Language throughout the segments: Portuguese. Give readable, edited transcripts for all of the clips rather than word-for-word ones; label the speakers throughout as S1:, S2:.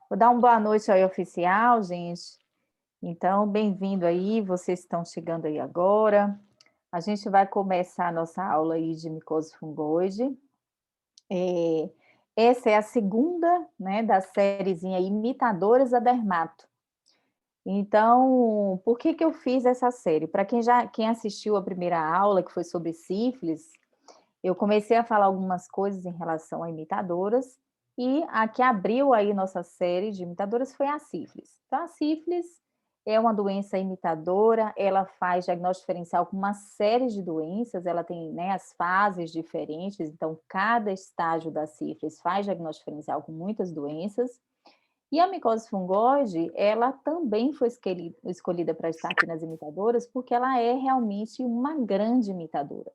S1: Vou dar uma boa noite aí, oficial, gente. Então, bem-vindo aí, vocês estão chegando aí agora. A gente vai começar a nossa aula aí de micose fungoide. Essa é a segunda, né, da sériezinha Imitadoras da Dermato. Então, por que eu fiz essa série? Para quem assistiu a primeira aula, que foi sobre sífilis, eu comecei a falar algumas coisas em relação a imitadoras, e a que abriu aí nossa série de imitadoras foi a sífilis. Então, a sífilis é uma doença imitadora, ela faz diagnóstico diferencial com uma série de doenças, ela tem, né, as fases diferentes, então cada estágio da sífilis faz diagnóstico diferencial com muitas doenças. E a micose fungoide, ela também foi escolhida para estar aqui nas imitadoras, porque ela é realmente uma grande imitadora.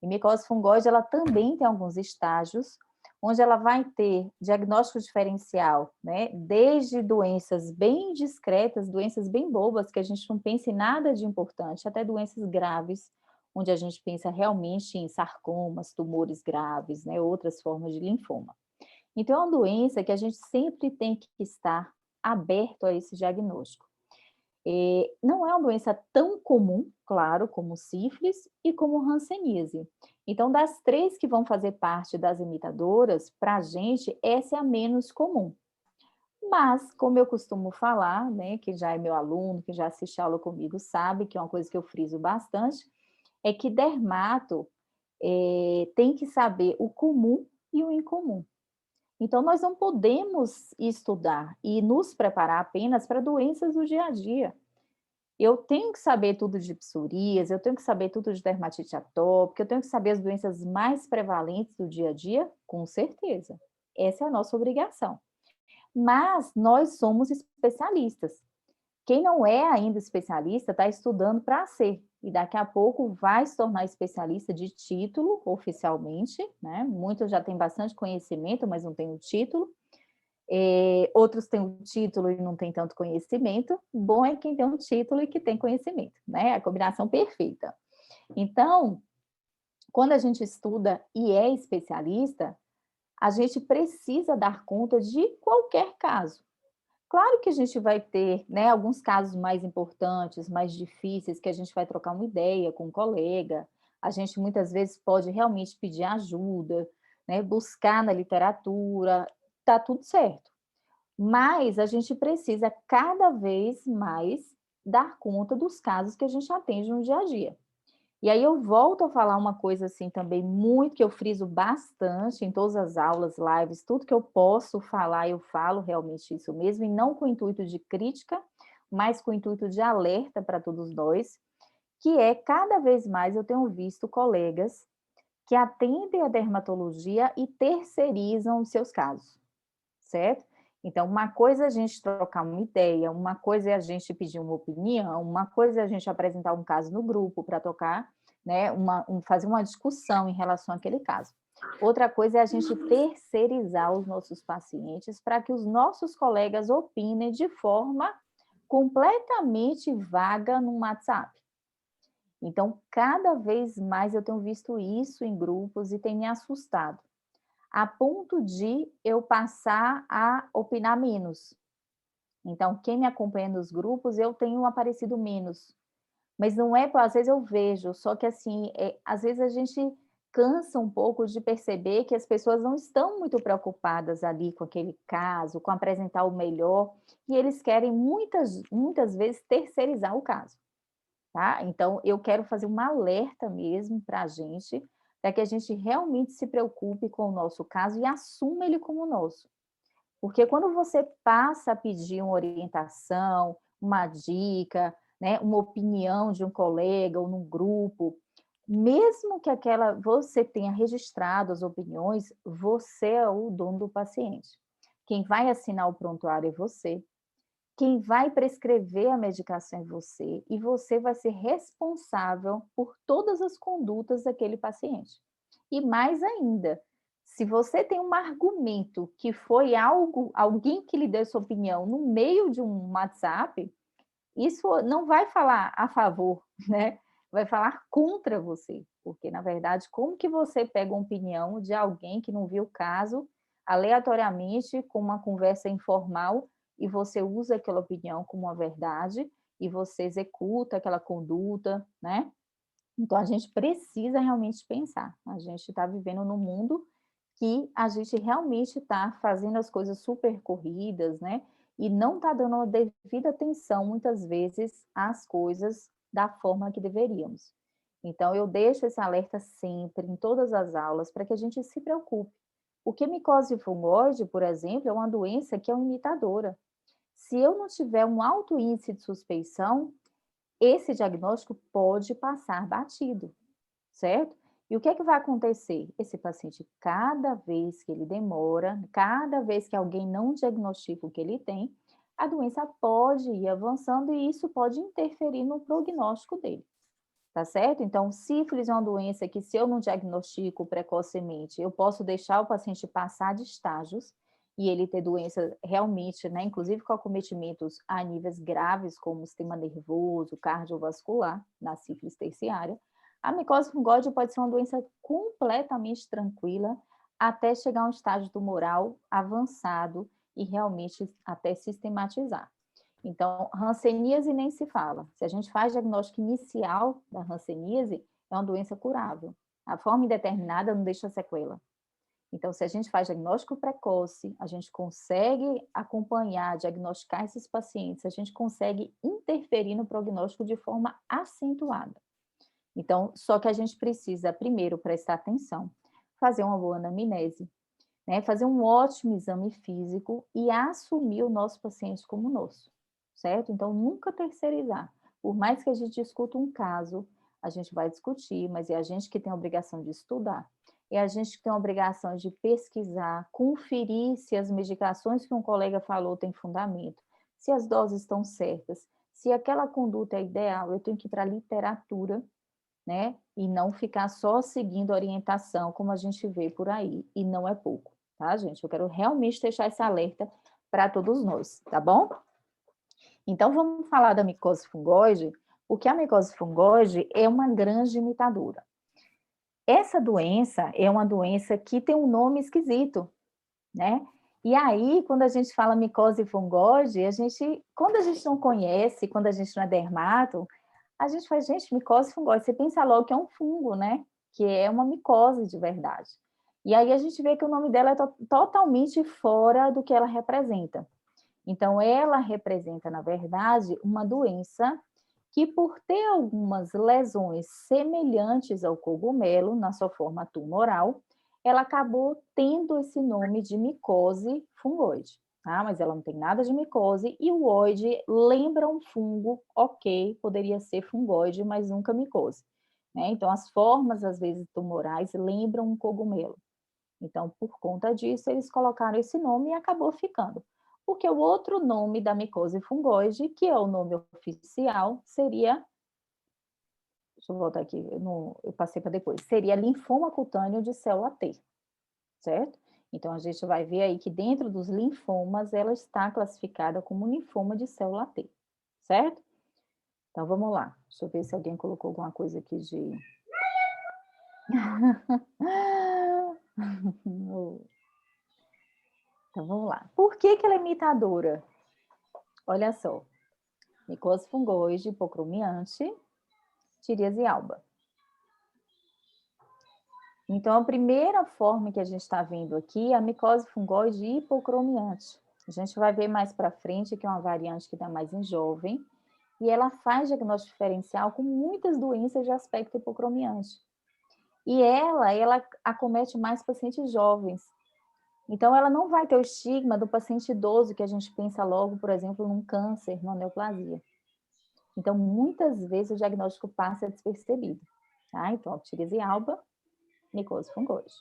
S1: E micose fungoide, ela também tem alguns estágios, onde ela vai ter diagnóstico diferencial, né? Desde doenças bem discretas, doenças bem bobas, que a gente não pensa em nada de importante, até doenças graves, onde a gente pensa realmente em sarcomas, tumores graves, né? Outras formas de linfoma. Então, é uma doença que a gente sempre tem que estar aberto a esse diagnóstico. Não é uma doença tão comum, claro, como sífilis e como hanseníase. Então, das três que vão fazer parte das imitadoras, para a gente, essa é a menos comum. Mas, como eu costumo falar, né, que já é meu aluno, que já assiste aula comigo, sabe que é uma coisa que eu friso bastante, é que dermato tem que saber o comum e o incomum. Então, nós não podemos estudar e nos preparar apenas para doenças do dia a dia. Eu tenho que saber tudo de psoríase, eu tenho que saber tudo de dermatite atópica, eu tenho que saber as doenças mais prevalentes do dia a dia, com certeza. Essa é a nossa obrigação. Mas nós somos especialistas. Quem não é ainda especialista está estudando para ser, e daqui a pouco vai se tornar especialista de título, oficialmente, né? Muitos já têm bastante conhecimento, mas não têm o título. Outros têm um título e não têm tanto conhecimento. Bom é quem tem um título e que tem conhecimento, né? A combinação perfeita. Então, quando a gente estuda e é especialista, a gente precisa dar conta de qualquer caso. Claro que a gente vai ter, né, alguns casos mais importantes, mais difíceis, que a gente vai trocar uma ideia com um colega. A gente muitas vezes pode realmente pedir ajuda, né, buscar na literatura, tá tudo certo. Mas a gente precisa cada vez mais dar conta dos casos que a gente atende no dia a dia. E aí eu volto a falar uma coisa assim também muito que eu friso bastante em todas as aulas, lives, tudo que eu posso falar, eu falo realmente isso mesmo, e não com o intuito de crítica, mas com o intuito de alerta para todos nós, que é cada vez mais eu tenho visto colegas que atendem a dermatologia e terceirizam os seus casos, certo? Então, uma coisa é a gente trocar uma ideia, uma coisa é a gente pedir uma opinião, uma coisa é a gente apresentar um caso no grupo para tocar, né, fazer uma discussão em relação àquele caso. Outra coisa é a gente terceirizar os nossos pacientes para que os nossos colegas opinem de forma completamente vaga no WhatsApp. Então, cada vez mais eu tenho visto isso em grupos e tem me assustado a ponto de eu passar a opinar menos. Então, quem me acompanha nos grupos, eu tenho aparecido menos. Mas não é, às vezes eu vejo, só que assim, às vezes a gente cansa um pouco de perceber que as pessoas não estão muito preocupadas ali com aquele caso, com apresentar o melhor, e eles querem muitas vezes terceirizar o caso. Tá? Então, eu quero fazer um alerta mesmo para a gente, para que a gente realmente se preocupe com o nosso caso e assuma ele como nosso. Porque quando você passa a pedir uma orientação, uma dica, né, uma opinião de um colega ou num grupo, mesmo que você tenha registrado as opiniões, você é o dono do paciente. Quem vai assinar o prontuário é você. Quem vai prescrever a medicação é você, e você vai ser responsável por todas as condutas daquele paciente. E mais ainda, se você tem um argumento que foi alguém que lhe deu sua opinião no meio de um WhatsApp, isso não vai falar a favor, né? Vai falar contra você, porque na verdade, como que você pega uma opinião de alguém que não viu o caso aleatoriamente, com uma conversa informal, e você usa aquela opinião como uma verdade, e você executa aquela conduta, né? Então, a gente precisa realmente pensar. A gente está vivendo num mundo que a gente realmente está fazendo as coisas super corridas, né? E não está dando a devida atenção, muitas vezes, às coisas da forma que deveríamos. Então, eu deixo esse alerta sempre, em todas as aulas, para que a gente se preocupe. Porque micose fungoide, por exemplo, é uma doença que é uma imitadora. Se eu não tiver um alto índice de suspeição, esse diagnóstico pode passar batido, certo? E o que é que vai acontecer? Esse paciente, cada vez que ele demora, cada vez que alguém não diagnostica o que ele tem, a doença pode ir avançando e isso pode interferir no prognóstico dele, tá certo? Então, sífilis é uma doença que, se eu não diagnostico precocemente, eu posso deixar o paciente passar de estágios e ele ter doença realmente, né, inclusive com acometimentos a níveis graves, como sistema nervoso, cardiovascular, na sífilis terciária. A micose fungoide pode ser uma doença completamente tranquila até chegar a um estágio tumoral avançado e realmente até sistematizar. Então, hanseníase nem se fala. Se a gente faz diagnóstico inicial da hanseníase, é uma doença curável. A forma indeterminada não deixa sequela. Então, se a gente faz diagnóstico precoce, a gente consegue acompanhar, diagnosticar esses pacientes, a gente consegue interferir no prognóstico de forma acentuada. Então, só que a gente precisa, primeiro, prestar atenção, fazer uma boa anamnese, né, fazer um ótimo exame físico e assumir o nosso paciente como nosso, certo? Então, nunca terceirizar. Por mais que a gente discuta um caso, a gente vai discutir, mas é a gente que tem a obrigação de estudar. É a gente que tem a obrigação de pesquisar, conferir se as medicações que um colega falou têm fundamento, se as doses estão certas, se aquela conduta é ideal, eu tenho que ir para a literatura, né? E não ficar só seguindo orientação, como a gente vê por aí, e não é pouco, tá, gente? Eu quero realmente deixar esse alerta para todos nós, tá bom? Então, vamos falar da micose fungoide, porque a micose fungoide é uma grande imitadora. Essa doença é uma doença que tem um nome esquisito, né? E aí, quando a gente fala micose fungoide, quando a gente não conhece, quando a gente não é dermato, a gente faz, gente, micose fungoide, você pensa logo que é um fungo, né? Que é uma micose de verdade. E aí a gente vê que o nome dela é totalmente fora do que ela representa. Então, ela representa, na verdade, uma doença que, por ter algumas lesões semelhantes ao cogumelo, na sua forma tumoral, ela acabou tendo esse nome de micose fungoide. Tá? Mas ela não tem nada de micose, e o oide lembra um fungo, ok, poderia ser fungoide, mas nunca micose. Né? Então, as formas, às vezes, tumorais lembram um cogumelo. Então, por conta disso, eles colocaram esse nome e acabou ficando. Porque o outro nome da micose fungoide, que é o nome oficial, seria, deixa eu voltar aqui, eu passei para depois, seria linfoma cutâneo de célula T, certo? Então, a gente vai ver aí que dentro dos linfomas, ela está classificada como linfoma de célula T, certo? Então, vamos lá. Deixa eu ver se alguém colocou alguma coisa aqui de... Então, vamos lá. Por que ela é imitadora? Olha só. Micose fungoide, hipocromiante, tiríase alba. Então, a primeira forma que a gente está vendo aqui é a micose fungoide hipocromiante. A gente vai ver mais para frente que é uma variante que dá mais em jovem, e ela faz diagnóstico diferencial com muitas doenças de aspecto hipocromiante. E ela acomete mais pacientes jovens. Então, ela não vai ter o estigma do paciente idoso, que a gente pensa logo, por exemplo, num câncer, numa neoplasia. Então, muitas vezes o diagnóstico passa despercebido. Tá? Então, psoríase alba, micose fungoide.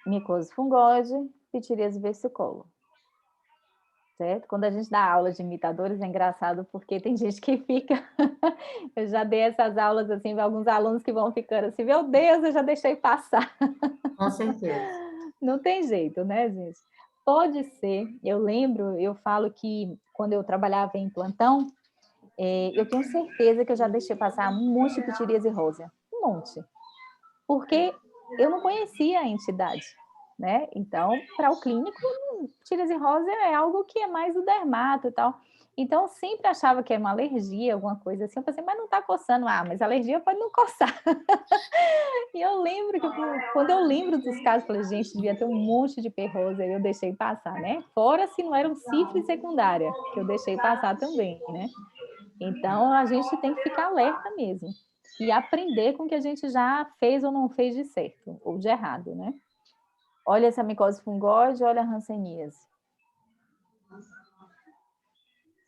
S1: Micose fungoide, psoríase versicolor. Certo? Quando a gente dá aula de imitadores, é engraçado porque tem gente que fica... Eu já dei essas aulas assim, alguns alunos que vão ficando assim, meu Deus, eu já deixei passar.
S2: Com certeza.
S1: Não tem jeito, né, gente? Pode ser, eu lembro, eu falo que quando eu trabalhava em plantão, eu tenho certeza que eu já deixei passar um monte de psoríase rosa. Um monte. Porque eu não conhecia a entidade. né? Então, para o clínico, psoríase é algo que é mais do dermato e tal. Então, eu sempre achava que era uma alergia, alguma coisa assim. Eu pensei, mas não está coçando. Ah, mas alergia pode não coçar. E eu lembro que, quando eu lembro dos casos, eu falei, gente, devia ter um monte de perrosa, aí eu deixei passar, né? Fora se não era um sífilis secundária, que eu deixei passar também, né? Então, a gente tem que ficar alerta mesmo. E aprender com o que a gente já fez ou não fez de certo, ou de errado, né? Olha essa micose fungóide, olha a hanseníase.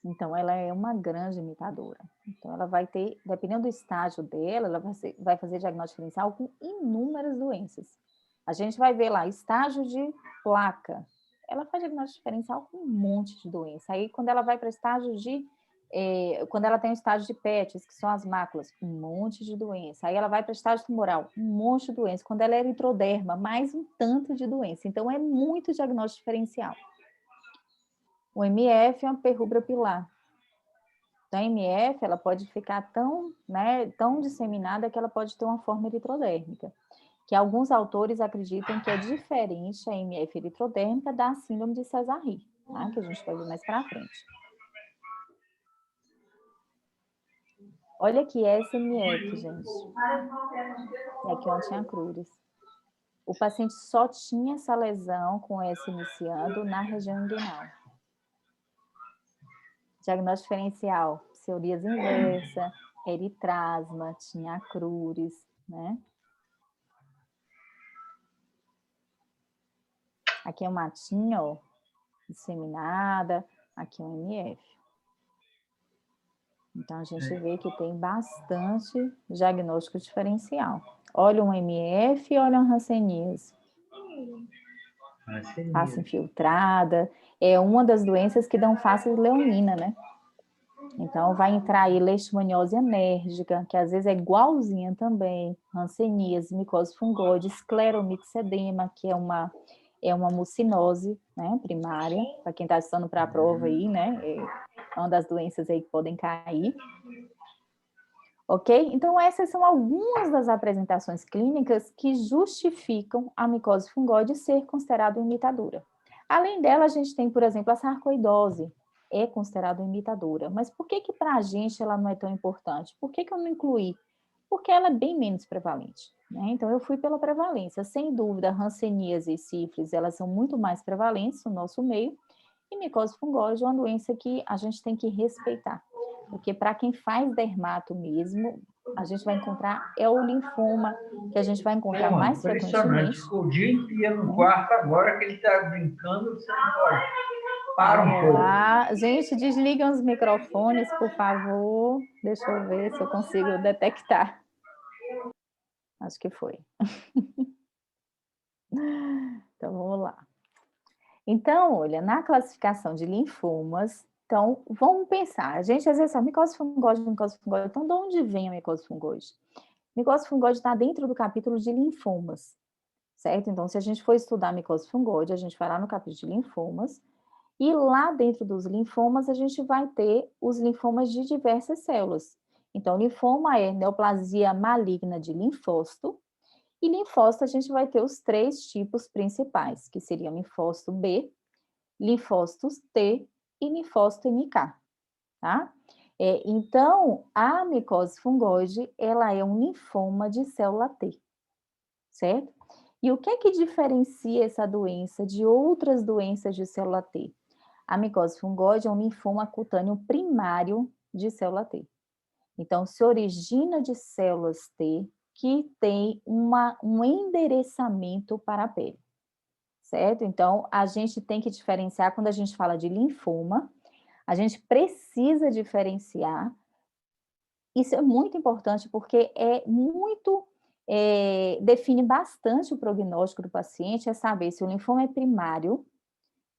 S1: Então, ela é uma grande imitadora. Então, ela vai ter, dependendo do estágio dela, ela vai fazer diagnóstico diferencial com inúmeras doenças. A gente vai ver lá, estágio de placa. Ela faz diagnóstico diferencial com um monte de doença. Aí, quando ela vai para estágio de... quando ela tem o estágio de PETs, que são as máculas, um monte de doença. Aí ela vai para o estágio tumoral, um monte de doença. Quando ela é eritroderma, mais um tanto de doença. Então, é muito diagnóstico diferencial. O MF é uma perrubra pilar. Então, a MF, ela pode ficar tão, né, tão disseminada que ela pode ter uma forma eritrodérmica, que alguns autores acreditam que é diferente a MF eritrodérmica da síndrome de César-Rie, tá? Que a gente vai ver mais para frente. Olha aqui essa MF, gente. E aqui ontem tinha crures. O paciente só tinha essa lesão com S iniciando na região inguinal. Diagnóstico diferencial, psoríase inversa, eritrasma, tinha crures, né? Aqui é uma matinha, ó, disseminada, aqui é um MF. Então, a gente vê que tem bastante diagnóstico diferencial. Olha um MF e olha uma hanseníase. Face infiltrada, é uma das doenças que dão face leonina, né? Então, vai entrar aí leishmaniose enérgica, que às vezes é igualzinha também, hanseníase, micose fungóide, escleromixedema, que é uma mucinose, né, primária, para quem está estudando para a prova aí, né, é uma das doenças aí que podem cair. Ok? Então, essas são algumas das apresentações clínicas que justificam a micose fungóide ser considerada imitadora. Além dela, a gente tem, por exemplo, a sarcoidose, é considerada imitadora. Mas por que para a gente ela não é tão importante? Por que eu não incluí? Porque ela é bem menos prevalente, né? Então, eu fui pela prevalência. Sem dúvida, hanseníase e sífilis, elas são muito mais prevalentes no nosso meio, e micose fungóide é uma doença que a gente tem que respeitar. Porque para quem faz dermato mesmo, a gente vai encontrar, é o linfoma, que a gente vai encontrar mais frequentemente.
S2: Ficou o dia inteiro no quarto, agora que ele está brincando, você não pode. Para um pouco.
S1: Lá. Gente, desliguem os microfones, por favor. Deixa eu ver se eu consigo detectar. Acho que foi. Então, vamos lá. Então, olha, na classificação de linfomas, então, vamos pensar. A gente, às vezes, fala, micose fungóide. Então, de onde vem a micose fungóide? Micose fungóide está dentro do capítulo de linfomas, certo? Então, se a gente for estudar a micose fungóide, a gente vai lá no capítulo de linfomas, e lá dentro dos linfomas, a gente vai ter os linfomas de diversas células. Então, linfoma é neoplasia maligna de linfócito, e linfócito a gente vai ter os 3 tipos principais, que seriam linfócito B, linfócitos T e linfócito NK, tá? Então, a micose fungoide, ela é um linfoma de célula T, certo? E o que é que diferencia essa doença de outras doenças de célula T? A micose fungoide é um linfoma cutâneo primário de célula T. Então, se origina de células T que tem um endereçamento para a pele, certo? Então, a gente tem que diferenciar, quando a gente fala de linfoma, a gente precisa diferenciar. Isso é muito importante porque define bastante o prognóstico do paciente, é saber se o linfoma é primário,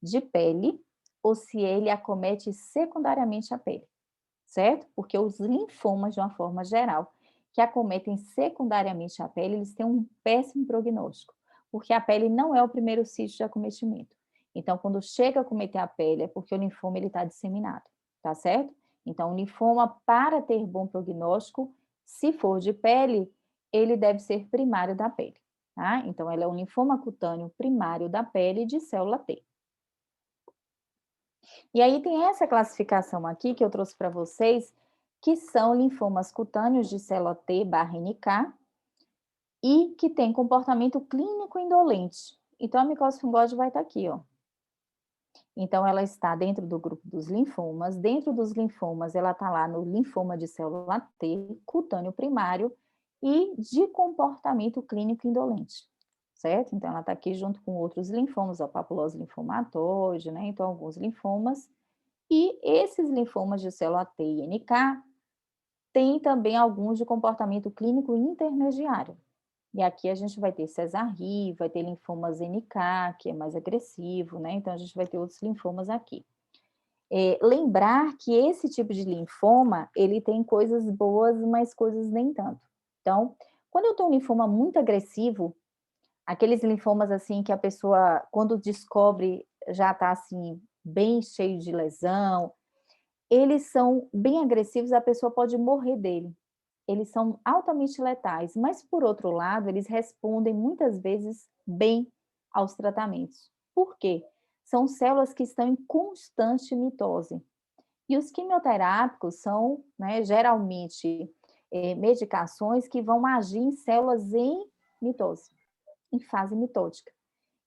S1: de pele, ou se ele acomete secundariamente a pele, certo? Porque os linfomas, de uma forma geral, que acometem secundariamente a pele, eles têm um péssimo prognóstico, porque a pele não é o primeiro sítio de acometimento. Então, quando chega a acometer a pele, é porque o linfoma está disseminado, tá certo? Então, o linfoma, para ter bom prognóstico, se for de pele, ele deve ser primário da pele, tá? Então, ela é um linfoma cutâneo primário da pele de célula T. E aí tem essa classificação aqui que eu trouxe para vocês, que são linfomas cutâneos de célula T/NK e que tem comportamento clínico indolente. Então, a micose fungóide vai estar aqui, ó. Então, ela está dentro do grupo dos linfomas. Dentro dos linfomas, ela está lá no linfoma de célula T, cutâneo primário, e de comportamento clínico indolente, certo? Então, ela está aqui junto com outros linfomas, a papulose linfomatoide, né? Então, alguns linfomas. E esses linfomas de célula T e NK têm também alguns de comportamento clínico intermediário. E aqui a gente vai ter Sézary, vai ter linfomas NK, que é mais agressivo, né? Então, a gente vai ter outros linfomas aqui. Lembrar que esse tipo de linfoma, ele tem coisas boas, mas coisas nem tanto. Então, quando eu tenho um linfoma muito agressivo, aqueles linfomas assim que a pessoa, quando descobre, já está assim, bem cheio de lesão, eles são bem agressivos, a pessoa pode morrer dele. Eles são altamente letais, mas por outro lado, eles respondem muitas vezes bem aos tratamentos. Por quê? São células que estão em constante mitose. E os quimioterápicos são, né, geralmente, medicações que vão agir em células em mitose, em fase mitótica.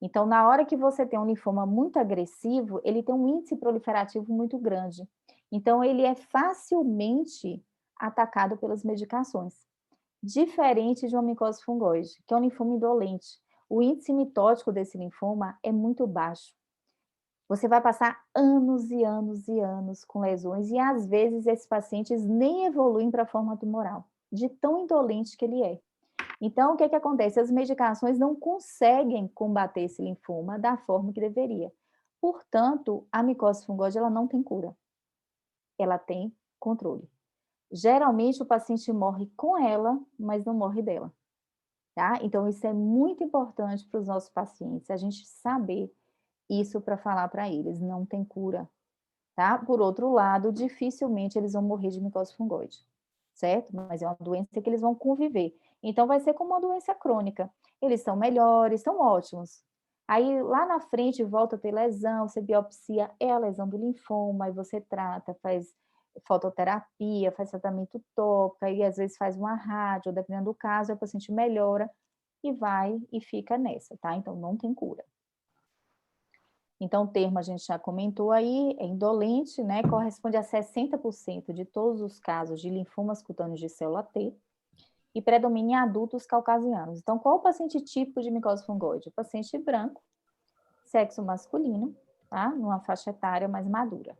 S1: Então, na hora que você tem um linfoma muito agressivo, ele tem um índice proliferativo muito grande. Então, ele é facilmente atacado pelas medicações. Diferente de uma micose fungoide, que é um linfoma indolente. O índice mitótico desse linfoma é muito baixo. Você vai passar anos e anos e anos com lesões, e às vezes esses pacientes nem evoluem para a forma tumoral, de tão indolente que ele é. Então, o que acontece? As medicações não conseguem combater esse linfoma da forma que deveria. Portanto, a micose fungóide, ela não tem cura. Ela tem controle. Geralmente, o paciente morre com ela, mas não morre dela. Tá? Então, isso é muito importante para os nossos pacientes, a gente saber isso para falar para eles, não tem cura. Tá? Por outro lado, dificilmente eles vão morrer de micose fungoide, certo? Mas é uma doença que eles vão conviver. Então, vai ser como uma doença crônica. Eles estão melhores, estão ótimos. Aí, lá na frente, volta a ter lesão, você biopsia, é a lesão do linfoma, aí você trata, faz fototerapia, faz tratamento tópico, aí às vezes faz uma rádio, dependendo do caso, o paciente melhora e vai e fica nessa, tá? Então, não tem cura. Então, o termo a gente já comentou aí, é indolente, né? Corresponde a 60% de todos os casos de linfomas cutâneos de célula T e predomina em adultos caucasianos. Então, qual o paciente típico de micose fungoide? O paciente branco, sexo masculino, tá? Numa faixa etária mais madura.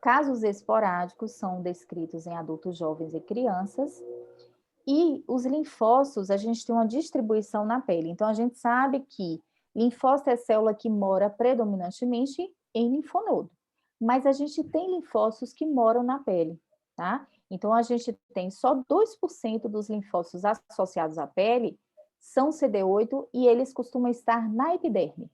S1: Casos esporádicos são descritos em adultos jovens e crianças. E os linfócitos, a gente tem uma distribuição na pele. Então, a gente sabe que linfócito é célula que mora predominantemente em linfonodo. Mas a gente tem linfócitos que moram na pele, tá? Então, a gente tem só 2% dos linfócitos associados à pele são CD8 e eles costumam estar na epiderme.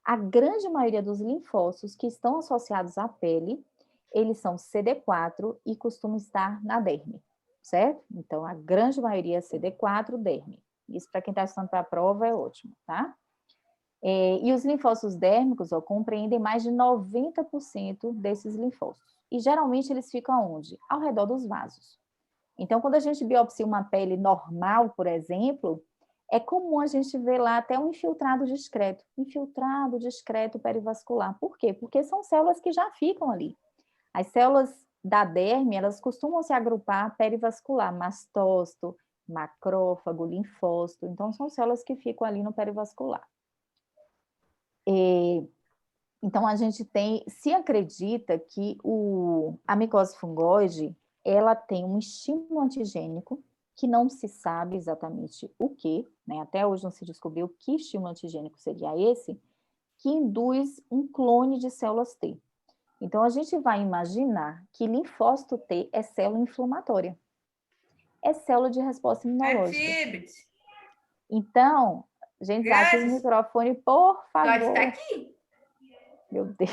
S1: A grande maioria dos linfócitos que estão associados à pele, eles são CD4 e costumam estar na derme, certo? Então, a grande maioria é CD4, derme. Isso, para quem está estudando para a prova, é ótimo, tá? E os linfócitos dérmicos, ó, compreendem mais de 90% desses linfócitos. E, geralmente, eles ficam onde? Ao redor dos vasos. Então, quando a gente biopsia uma pele normal, por exemplo, é comum a gente ver lá até um infiltrado discreto perivascular. Por quê? Porque são células que já ficam ali. As células da derme, elas costumam se agrupar perivascular, mastócito, macrófago, linfócito. Então, são células que ficam ali no perivascular. Então, a gente se acredita que a micose fungoide, ela tem um estímulo antigênico, que não se sabe exatamente o que, né? Até hoje não se descobriu que estímulo antigênico seria esse, que induz um clone de células T. Então, a gente vai imaginar que linfócito T é célula inflamatória, é célula de resposta imunológica. Então, gente, desativa o microfone, por favor.
S3: Está aqui?
S1: Meu Deus.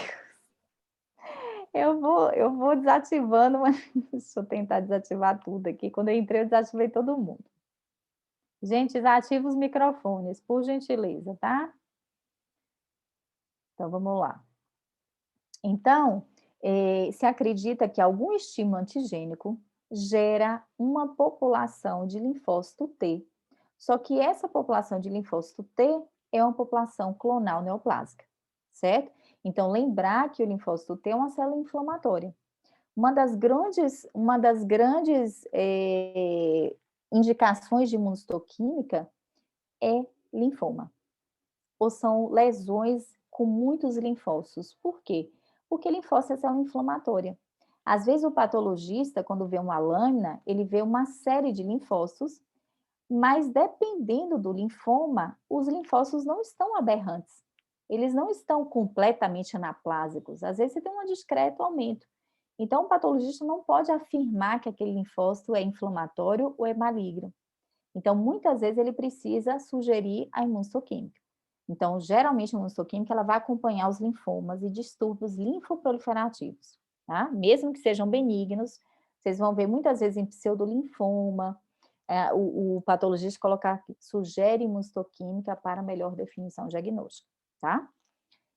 S1: Eu vou desativando, mas deixa eu tentar desativar tudo aqui. Quando eu entrei, eu desativei todo mundo. Gente, desativa os microfones, por gentileza, tá? Então, vamos lá. Então, se acredita que algum estímulo antigênico gera uma população de linfócito T. Só que essa população de linfócito T é uma população clonal neoplásica, certo? Então, lembrar que o linfócito T é uma célula inflamatória. Uma das grandes indicações de imunohistoquímica é linfoma, ou são lesões com muitos linfócitos. Por quê? Porque linfócito é célula inflamatória. Às vezes o patologista, quando vê uma lâmina, ele vê uma série de linfócitos, mas dependendo do linfoma, os linfócitos não estão aberrantes. Eles não estão completamente anaplásicos. Às vezes você tem um discreto aumento. Então, o patologista não pode afirmar que aquele linfócito é inflamatório ou é maligno. Então, muitas vezes ele precisa sugerir a imunohistoquímica. Então, geralmente a imunohistoquímica ela vai acompanhar os linfomas e distúrbios linfoproliferativos, tá? Mesmo que sejam benignos, vocês vão ver muitas vezes em pseudolinfoma, o patologista colocar sugere imunohistoquímica para melhor definição diagnóstica, tá?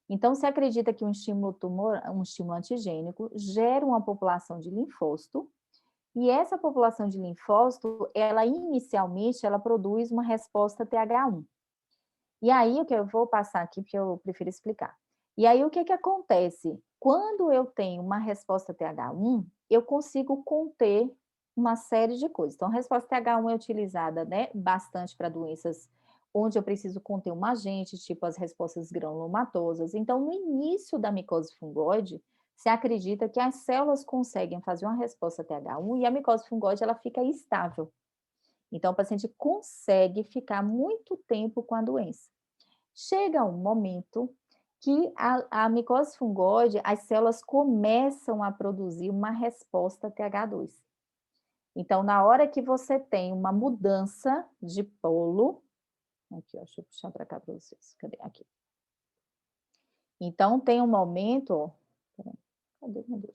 S1: Então, se acredita que um estímulo antigênico gera uma população de linfócito, e essa população de linfócito, ela inicialmente, ela produz uma resposta TH1. E aí, o que eu vou passar aqui, porque eu prefiro explicar. E aí, o que acontece? Quando eu tenho uma resposta TH1, eu consigo conter uma série de coisas. Então, a resposta TH1 é utilizada, né, bastante para doenças onde eu preciso conter um agente, tipo as respostas granulomatosas. Então, no início da micose fungoide, se acredita que as células conseguem fazer uma resposta TH1 e a micose fungoide ela fica estável. Então, o paciente consegue ficar muito tempo com a doença. Chega um momento que a micose fungoide, as células começam a produzir uma resposta TH2. Então, na hora que você tem uma mudança de polo, aqui, ó, deixa eu puxar para cá para vocês, cadê? Aqui. Então, tem um momento, ó, cadê, meu Deus?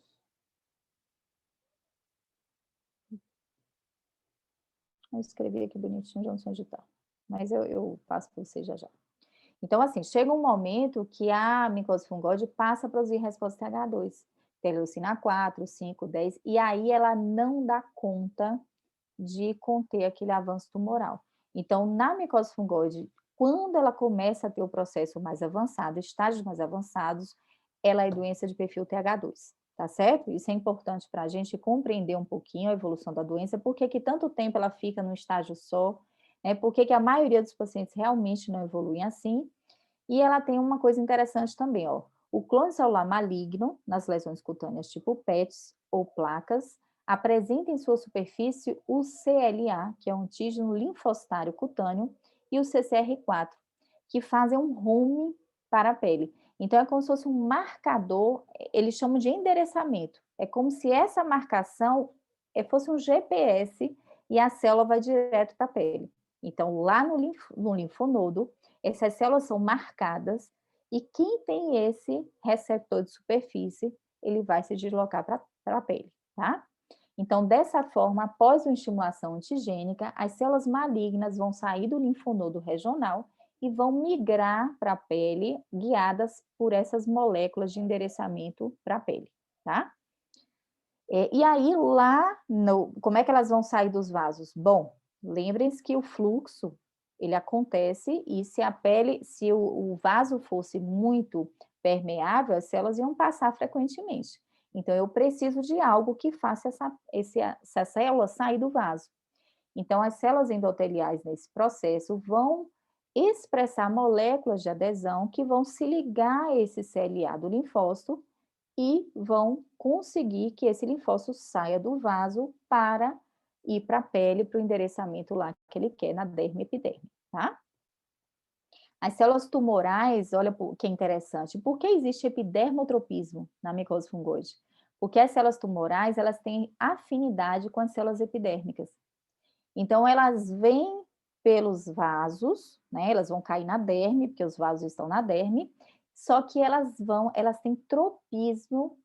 S1: Eu escrevi aqui bonitinho, já não sei onde está, mas eu passo para vocês já já. Então, assim, chega um momento que a micose fungoide passa a produzir resposta TH2, interleucina 4, 5, 10, e aí ela não dá conta de conter aquele avanço tumoral. Então, na micose fungoide, quando ela começa a ter o processo mais avançado, estágios mais avançados, ela é doença de perfil TH2, tá certo? Isso é importante para a gente compreender um pouquinho a evolução da doença, por que tanto tempo ela fica num estágio só, né? Por que a maioria dos pacientes realmente não evoluem assim. E ela tem uma coisa interessante também, ó. O clone celular maligno, nas lesões cutâneas tipo PETs ou placas, apresenta em sua superfície o CLA, que é um antígeno linfocitário cutâneo, e o CCR4, que fazem um home para a pele. Então, é como se fosse um marcador, eles chamam de endereçamento. É como se essa marcação fosse um GPS e a célula vai direto para a pele. Então, lá no linfonodo, essas células são marcadas e quem tem esse receptor de superfície, ele vai se deslocar para a pele, tá? Então, dessa forma, após uma estimulação antigênica, as células malignas vão sair do linfonodo regional e vão migrar para a pele, guiadas por essas moléculas de endereçamento para a pele, tá? E aí, como é que elas vão sair dos vasos? Bom, lembrem-se que o fluxo, ele acontece e se o vaso fosse muito permeável, as células iam passar frequentemente. Então, eu preciso de algo que faça essa célula sair do vaso. Então, as células endoteliais nesse processo vão expressar moléculas de adesão que vão se ligar a esse CLA do linfócito e vão conseguir que esse linfócito saia do vaso para ir para a pele, para o endereçamento lá que ele quer, na derme e epiderme, tá? As células tumorais, olha o que é interessante, por que existe epidermotropismo na micose fungoide? Porque as células tumorais, elas têm afinidade com as células epidérmicas. Então, elas vêm pelos vasos, né? Elas vão cair na derme, porque os vasos estão na derme, só que elas têm tropismo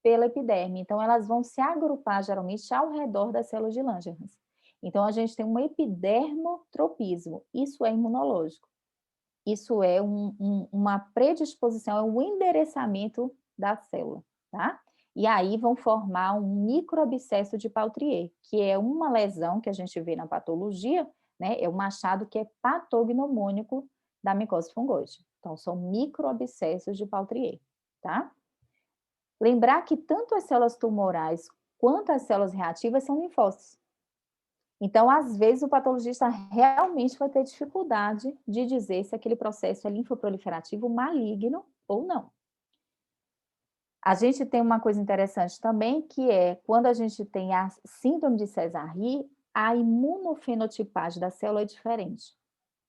S1: pela epiderme, então elas vão se agrupar geralmente ao redor das células de Langerhans. Então, a gente tem um epidermotropismo, isso é imunológico. Isso é uma predisposição, é um endereçamento da célula, tá? E aí vão formar um microabscesso de Pautrier, que é uma lesão que a gente vê na patologia, né? É um achado que é patognomônico da micose fungoide. Então, são microabscessos de Pautrier, tá? Lembrar que tanto as células tumorais quanto as células reativas são linfócitos. Então, às vezes, o patologista realmente vai ter dificuldade de dizer se aquele processo é linfoproliferativo maligno ou não. A gente tem uma coisa interessante também, que é quando a gente tem a síndrome de Sézary, a imunofenotipagem da célula é diferente.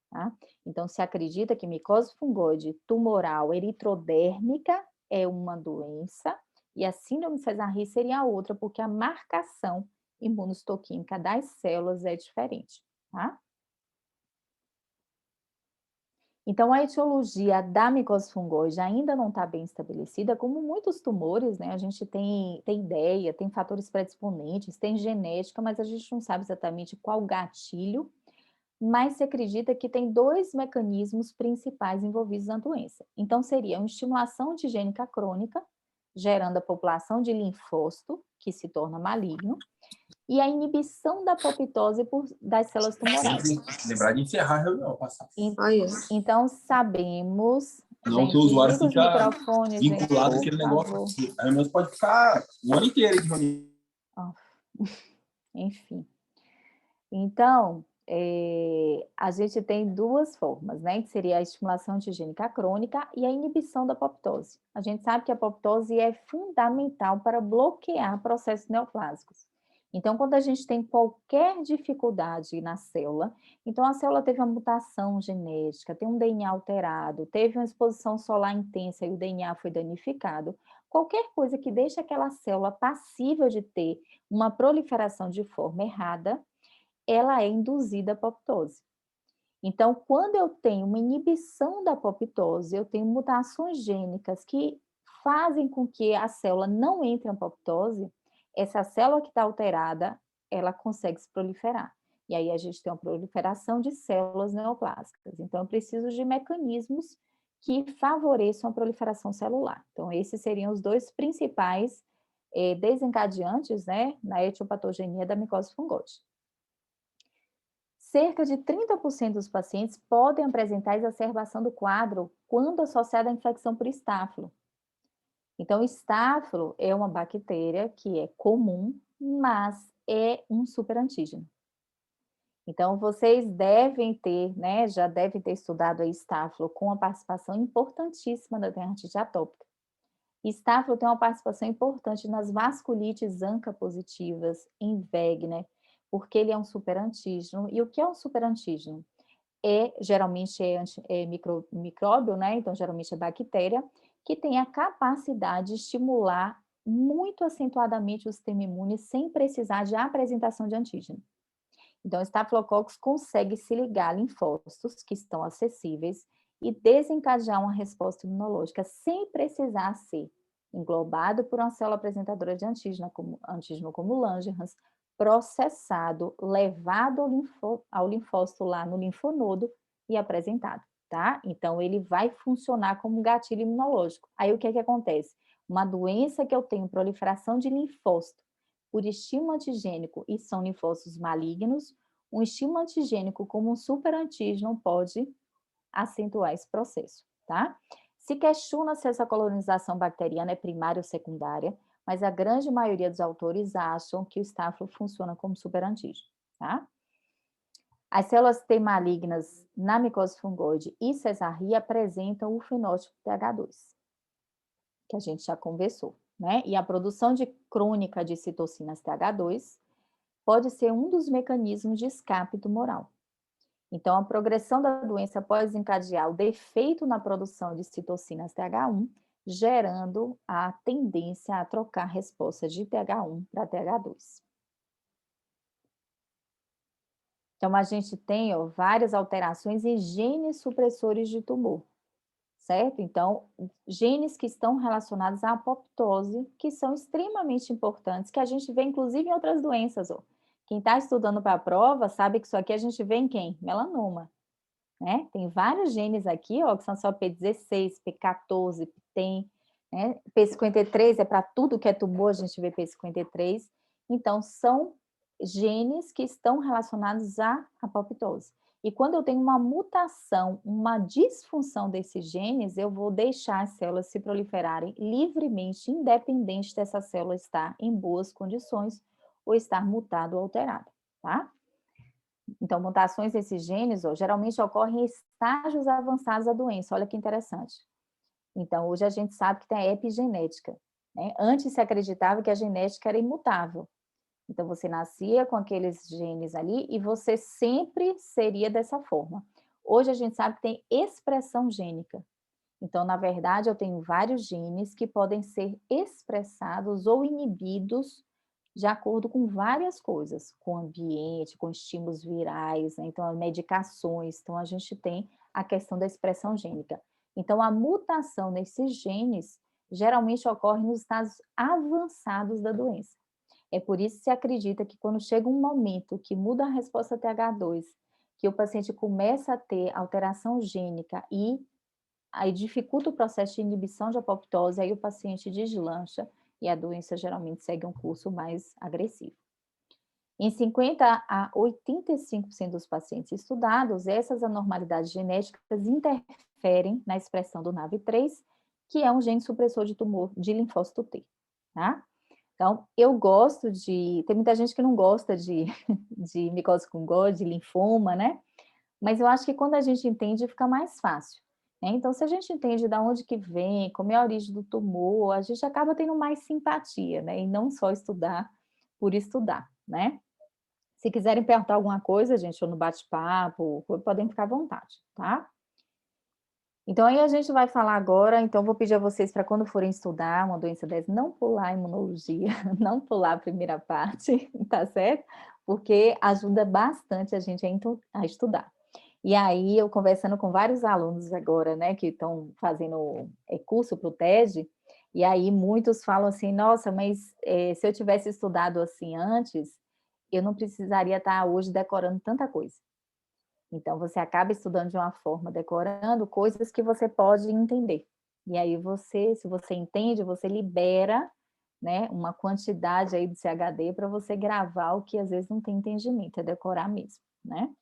S1: Tá? Então, se acredita que micose fungoide tumoral eritrodérmica é uma doença e a síndrome de Sézary seria outra, porque a marcação imunohistoquímica das células é diferente. Tá? Então, a etiologia da micose fungoide ainda não está bem estabelecida, como muitos tumores, né? A gente tem ideia, tem fatores predisponentes, tem genética, mas a gente não sabe exatamente qual gatilho, mas se acredita que tem 2 mecanismos principais envolvidos na doença. Então, seria uma estimulação antigênica crônica, gerando a população de linfócito, que se torna maligno, e a inibição da apoptose das células tumorais.
S3: Lembrar de encerrar a reunião, passar.
S1: Então, sabemos...
S3: Não,
S1: gente,
S3: que o usuário
S1: desliga os
S3: fica
S1: microfones,
S3: vinculado
S1: gente,
S3: àquele
S1: por
S3: negócio.
S1: favor.
S3: A reunião pode ficar o ano inteiro de reunião.
S1: Enfim. Então, a gente tem 2 formas, né? Que seria a estimulação antigênica crônica e a inibição da apoptose. A gente sabe que a apoptose é fundamental para bloquear processos neoplásicos. Então, quando a gente tem qualquer dificuldade na célula, então a célula teve uma mutação genética, tem um DNA alterado, teve uma exposição solar intensa e o DNA foi danificado, qualquer coisa que deixe aquela célula passível de ter uma proliferação de forma errada, ela é induzida à apoptose. Então, quando eu tenho uma inibição da apoptose, eu tenho mutações gênicas que fazem com que a célula não entre em apoptose, essa célula que está alterada, ela consegue se proliferar. E aí a gente tem uma proliferação de células neoplásicas. Então, eu preciso de mecanismos que favoreçam a proliferação celular. Então, esses seriam os 2 principais desencadeantes, né, na etiopatogenia da micose fungoide. Cerca de 30% dos pacientes podem apresentar exacerbação do quadro quando associada à infecção por estáfilo. Então, estáfilo é uma bactéria que é comum, mas é um superantígeno. Então, vocês devem ter, né, já devem ter estudado a estáfilo com a participação importantíssima da dermatite atópica. Estáfilo tem uma participação importante nas vasculites ANCA positivas, em Wegener, porque ele é um superantígeno. E o que é um superantígeno? Geralmente é micróbio, né? Então, geralmente é bactéria, que tem a capacidade de estimular muito acentuadamente o sistema imune sem precisar de apresentação de antígeno. Então, o Staphylococcus consegue se ligar a linfócitos que estão acessíveis e desencadear uma resposta imunológica sem precisar ser englobado por uma célula apresentadora de antígeno como Langerhans, processado, levado ao linfócito lá no linfonodo e apresentado, tá? Então, ele vai funcionar como um gatilho imunológico. Aí, o que acontece? Uma doença que eu tenho proliferação de linfócito por estímulo antigênico e são linfócitos malignos, um estímulo antigênico como um superantígeno pode acentuar esse processo, tá? Se questiona se essa colonização bacteriana é primária ou secundária, mas a grande maioria dos autores acham que o estáfilo funciona como superantígeno, tá? As células T malignas na micose fungoide e Sézary apresentam o fenótipo TH2, que a gente já conversou, né? E a produção crônica de citocinas TH2 pode ser um dos mecanismos de escape tumoral. Então, a progressão da doença pode desencadear o defeito na produção de citocinas TH1, gerando a tendência a trocar a resposta de TH1 para TH2. Então, a gente tem várias alterações em genes supressores de tumor, certo? Então, genes que estão relacionados à apoptose, que são extremamente importantes, que a gente vê inclusive em outras doenças, Quem está estudando para a prova sabe que isso aqui a gente vê em quem? Melanoma, né? Tem vários genes aqui, ó, que são só P16, P14, tem, né? P53 é para tudo que é tumor, a gente vê P53. Então, são genes que estão relacionados à apoptose. E quando eu tenho uma mutação, uma disfunção desses genes, eu vou deixar as células se proliferarem livremente, independente dessa célula estar em boas condições ou estar mutado ou alterado, tá? Então, mutações desses genes, ó, geralmente ocorrem em estágios avançados da doença. Olha que interessante. Então, hoje a gente sabe que tem a epigenética, né? Antes se acreditava que a genética era imutável. Então, você nascia com aqueles genes ali e você sempre seria dessa forma. Hoje a gente sabe que tem expressão gênica. Então, na verdade, eu tenho vários genes que podem ser expressados ou inibidos de acordo com várias coisas, com o ambiente, com estímulos virais, né? Então, medicações. Então, a gente tem a questão da expressão gênica. Então, a mutação nesses genes geralmente ocorre nos estados avançados da doença. É por isso que se acredita que quando chega um momento que muda a resposta TH2, que o paciente começa a ter alteração gênica e aí dificulta o processo de inibição de apoptose, aí o paciente deslancha e a doença geralmente segue um curso mais agressivo. Em 50 a 85% dos pacientes estudados, essas anormalidades genéticas interferem na expressão do NAV3, que é um gene supressor de tumor de linfócito T, tá? Então, eu gosto de... Tem muita gente que não gosta de micose fungóide, de linfoma, né? Mas eu acho que quando a gente entende, fica mais fácil, né? Então, se a gente entende de onde que vem, como é a origem do tumor, a gente acaba tendo mais simpatia, né? E não só estudar por estudar, né? Se quiserem perguntar alguma coisa, gente, ou no bate-papo, podem ficar à vontade, tá? Então, aí a gente vai falar agora, então vou pedir a vocês para quando forem estudar uma doença dessa, não pular a imunologia, não pular a primeira parte, tá certo? Porque ajuda bastante a gente a estudar. E aí, eu conversando com vários alunos agora, né, que estão fazendo curso para o TED, e aí muitos falam assim, nossa, mas se eu tivesse estudado assim antes, eu não precisaria estar hoje decorando tanta coisa. Então, você acaba estudando de uma forma, decorando coisas que você pode entender. E aí você, se você entende, você libera, né, uma quantidade aí do CHD para você gravar o que às vezes não tem entendimento, é decorar mesmo, né?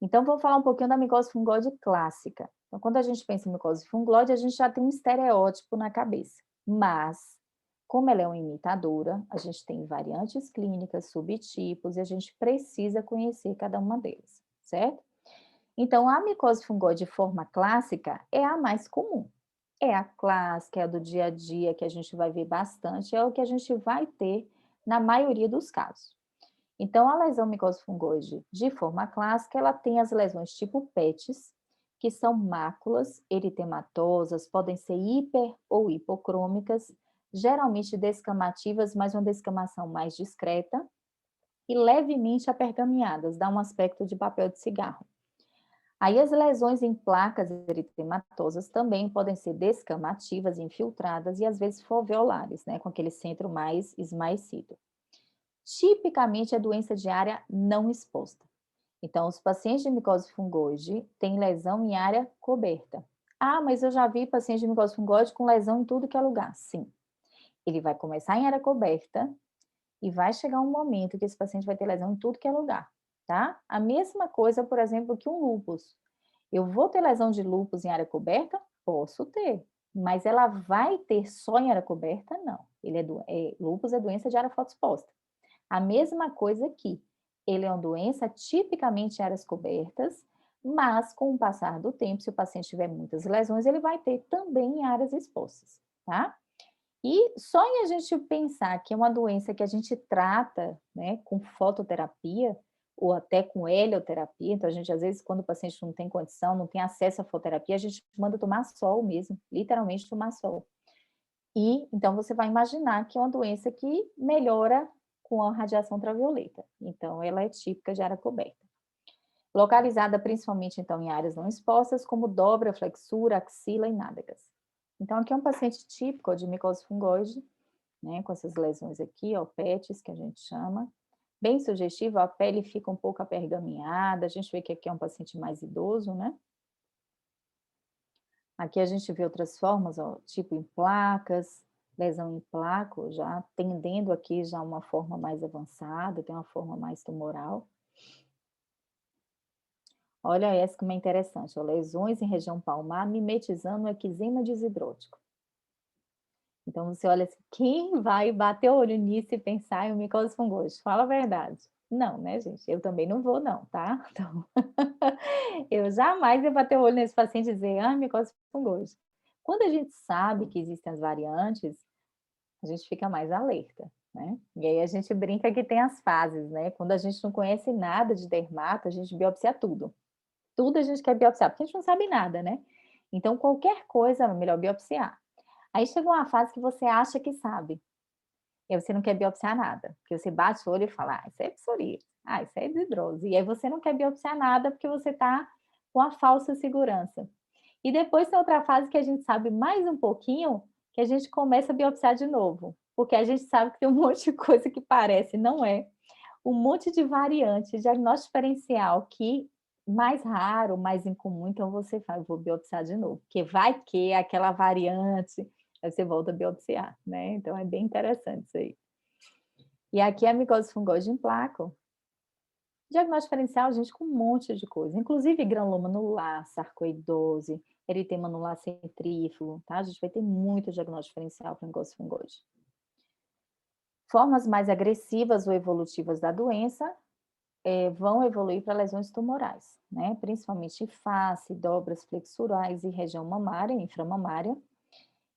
S1: Então, vou falar um pouquinho da micose fungóide clássica. Então, quando a gente pensa em micose fungóide, a gente já tem um estereótipo na cabeça. Mas, como ela é uma imitadora, a gente tem variantes clínicas, subtipos, e a gente precisa conhecer cada uma delas, certo? Então, a micose fungóide de forma clássica é a mais comum. É a clássica, é a do dia a dia, que a gente vai ver bastante, é o que a gente vai ter na maioria dos casos. Então, a lesão micose fungóide de forma clássica, ela tem as lesões tipo PETs, que são máculas eritematosas, podem ser hiper ou hipocrômicas, geralmente descamativas, mas uma descamação mais discreta, e levemente apergaminhadas, dá um aspecto de papel de cigarro. Aí as lesões em placas eritematosas também podem ser descamativas, infiltradas e às vezes foveolares, né, com aquele centro mais esmaecido. Tipicamente é doença de área não exposta. Então, os pacientes de micose fungóide têm lesão em área coberta. Ah, mas eu já vi paciente de micose fungóide com lesão em tudo que é lugar. Sim. Ele vai começar em área coberta e vai chegar um momento que esse paciente vai ter lesão em tudo que é lugar, tá? A mesma coisa, por exemplo, que um lúpus. Eu vou ter lesão de lúpus em área coberta? Posso ter. Mas ela vai ter só em área coberta? Não. Lúpus é doença de área fotoexposta. A mesma coisa aqui. Ele é uma doença tipicamente em áreas cobertas, mas com o passar do tempo, se o paciente tiver muitas lesões, ele vai ter também em áreas expostas, tá? E só em a gente pensar que é uma doença que a gente trata, né, com fototerapia, ou até com helioterapia, então a gente, às vezes, quando o paciente não tem condição, não tem acesso à fototerapia, a gente manda tomar sol mesmo, literalmente tomar sol. E, então, você vai imaginar que é uma doença que melhora com a radiação ultravioleta. Então, ela é típica de área coberta. Localizada principalmente, então, em áreas não expostas, como dobra, flexura, axila e nádegas. Então, aqui é um paciente típico de micose fungóide, né, com essas lesões aqui, ó, PETs, que a gente chama. Bem sugestivo, a pele fica um pouco apergaminhada, a gente vê que aqui é um paciente mais idoso, né? Aqui a gente vê outras formas, ó, tipo em placas, lesão em placo, já tendendo aqui já uma forma mais avançada, tem uma forma mais tumoral. Olha essa como é interessante, ó, lesões em região palmar mimetizando o eczema desidrótico. Então você olha assim, quem vai bater o olho nisso e pensar em micose fungose? Fala a verdade. Não, né, gente? Eu também não vou não, tá? Então, eu jamais ia bater o olho nesse paciente e dizer, micose fungose. Quando a gente sabe que existem as variantes, a gente fica mais alerta, né? E aí a gente brinca que tem as fases, né? Quando a gente não conhece nada de dermato, a gente biopsia tudo. Tudo a gente quer biopsiar, porque a gente não sabe nada, né? Então, qualquer coisa é melhor biopsiar. Aí chega uma fase que você acha que sabe, e aí você não quer biopsiar nada, porque você bate o olho e fala, isso é psoríase, isso é desidrose. E aí você não quer biopsiar nada porque você está com a falsa segurança. E depois tem outra fase que a gente sabe mais um pouquinho, que a gente começa a biopsiar de novo, porque a gente sabe que tem um monte de coisa que parece, não é. Um monte de variante, diagnóstico diferencial que mais raro, mais incomum, então você fala, vou biopsiar de novo, porque vai que aquela variante, aí você volta a biopsiar, né? Então é bem interessante isso aí. E aqui a micose fungose em placo. Diagnóstico diferencial, gente, com um monte de coisa, inclusive granuloma anular, sarcoidose, eritema anular centrífugo, tá? A gente vai ter muito diagnóstico diferencial para micose fungose. Formas mais agressivas ou evolutivas da doença vão evoluir para lesões tumorais, né? Principalmente face, dobras flexurais e região mamária, inframamária.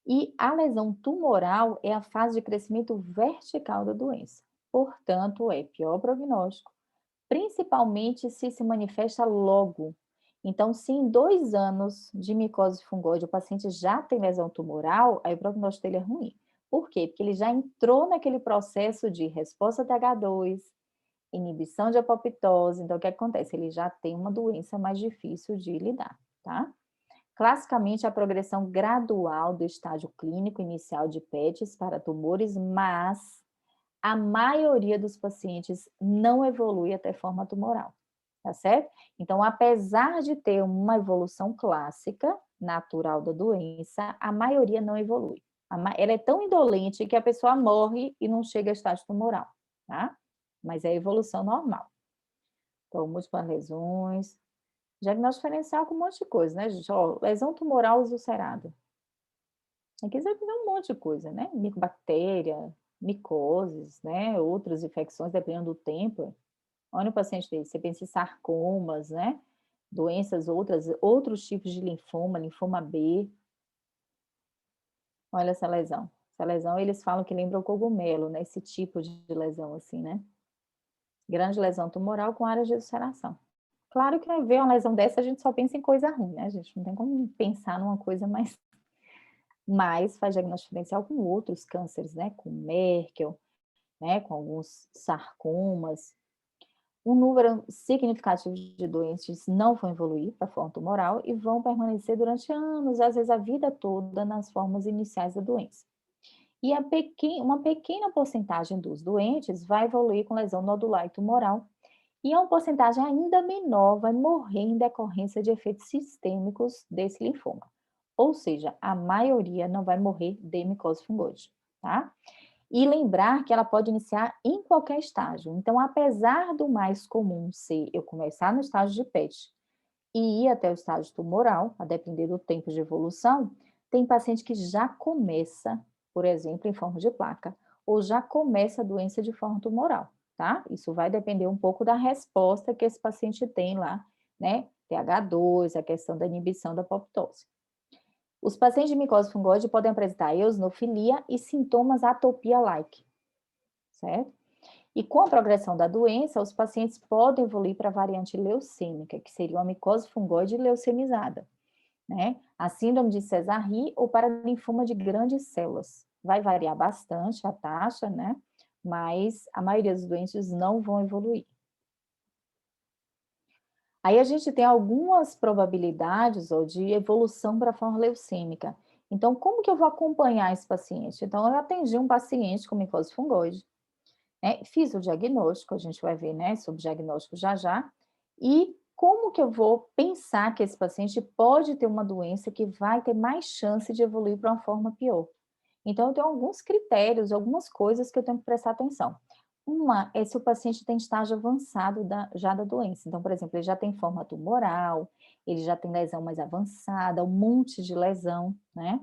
S1: E a lesão tumoral é a fase de crescimento vertical da doença. Portanto, é pior prognóstico, principalmente se manifesta logo. Então, se em 2 anos de micose fungóide o paciente já tem lesão tumoral, aí o prognóstico dele é ruim. Por quê? Porque ele já entrou naquele processo de resposta TH2, inibição de apoptose, então o que acontece? Ele já tem uma doença mais difícil de lidar, tá? Classicamente, a progressão gradual do estágio clínico inicial de PETs para tumores, mas a maioria dos pacientes não evolui até forma tumoral, tá certo? Então, apesar de ter uma evolução clássica, natural da doença, a maioria não evolui. Ela é tão indolente que a pessoa morre e não chega a estágio tumoral, tá? Mas é a evolução normal. Então, múltiplas lesões, diagnóstico diferencial com um monte de coisa, né, gente? Ó, lesão tumoral ulcerada. Aqui você vê um monte de coisa, né? Micobactéria, micoses, né? Outras infecções, dependendo do tempo. Olha o paciente dele, você pensa em sarcomas, né? Doenças outros tipos de linfoma, linfoma B. Olha essa lesão. Essa lesão, eles falam que lembra o cogumelo, né? Esse tipo de lesão assim, né? Grande lesão tumoral com áreas de ulceração. Claro que ver uma lesão dessa, a gente só pensa em coisa ruim, né? A gente não tem como pensar numa coisa mais... Mas faz diagnóstico diferencial com outros cânceres, né? Com Merkel, né? Com alguns sarcomas. Um número significativo de doentes não vão evoluir para a forma tumoral e vão permanecer durante anos, às vezes a vida toda, nas formas iniciais da doença. E uma pequena porcentagem dos doentes vai evoluir com lesão nodular e tumoral, e uma porcentagem ainda menor vai morrer em decorrência de efeitos sistêmicos desse linfoma. Ou seja, a maioria não vai morrer de micose fungose, tá? E lembrar que ela pode iniciar em qualquer estágio. Então, apesar do mais comum ser eu começar no estágio de PET e ir até o estágio tumoral, a depender do tempo de evolução, tem paciente que já começa, por exemplo, em forma de placa, ou já começa a doença de forma tumoral, tá? Isso vai depender um pouco da resposta que esse paciente tem lá, né? TH2, a questão da inibição da apoptose. Os pacientes de micose fungóide podem apresentar eosinofilia e sintomas atopia-like, certo? E com a progressão da doença, os pacientes podem evoluir para a variante leucêmica, que seria uma micose fungóide leucemizada, né? A síndrome de Sézary ou para linfoma de grandes células. Vai variar bastante a taxa, né? Mas a maioria dos doentes não vão evoluir. Aí a gente tem algumas probabilidades de evolução para a forma leucêmica. Então, como que eu vou acompanhar esse paciente? Então, eu atendi um paciente com micose fungóide. né? Fiz o diagnóstico, a gente vai ver, né, sobre o diagnóstico já já, e como que eu vou pensar que esse paciente pode ter uma doença que vai ter mais chance de evoluir para uma forma pior. Então, eu tenho alguns critérios, algumas coisas que eu tenho que prestar atenção. Uma é se o paciente tem estágio avançado já da doença. Então, por exemplo, ele já tem forma tumoral, ele já tem lesão mais avançada, um monte de lesão, né?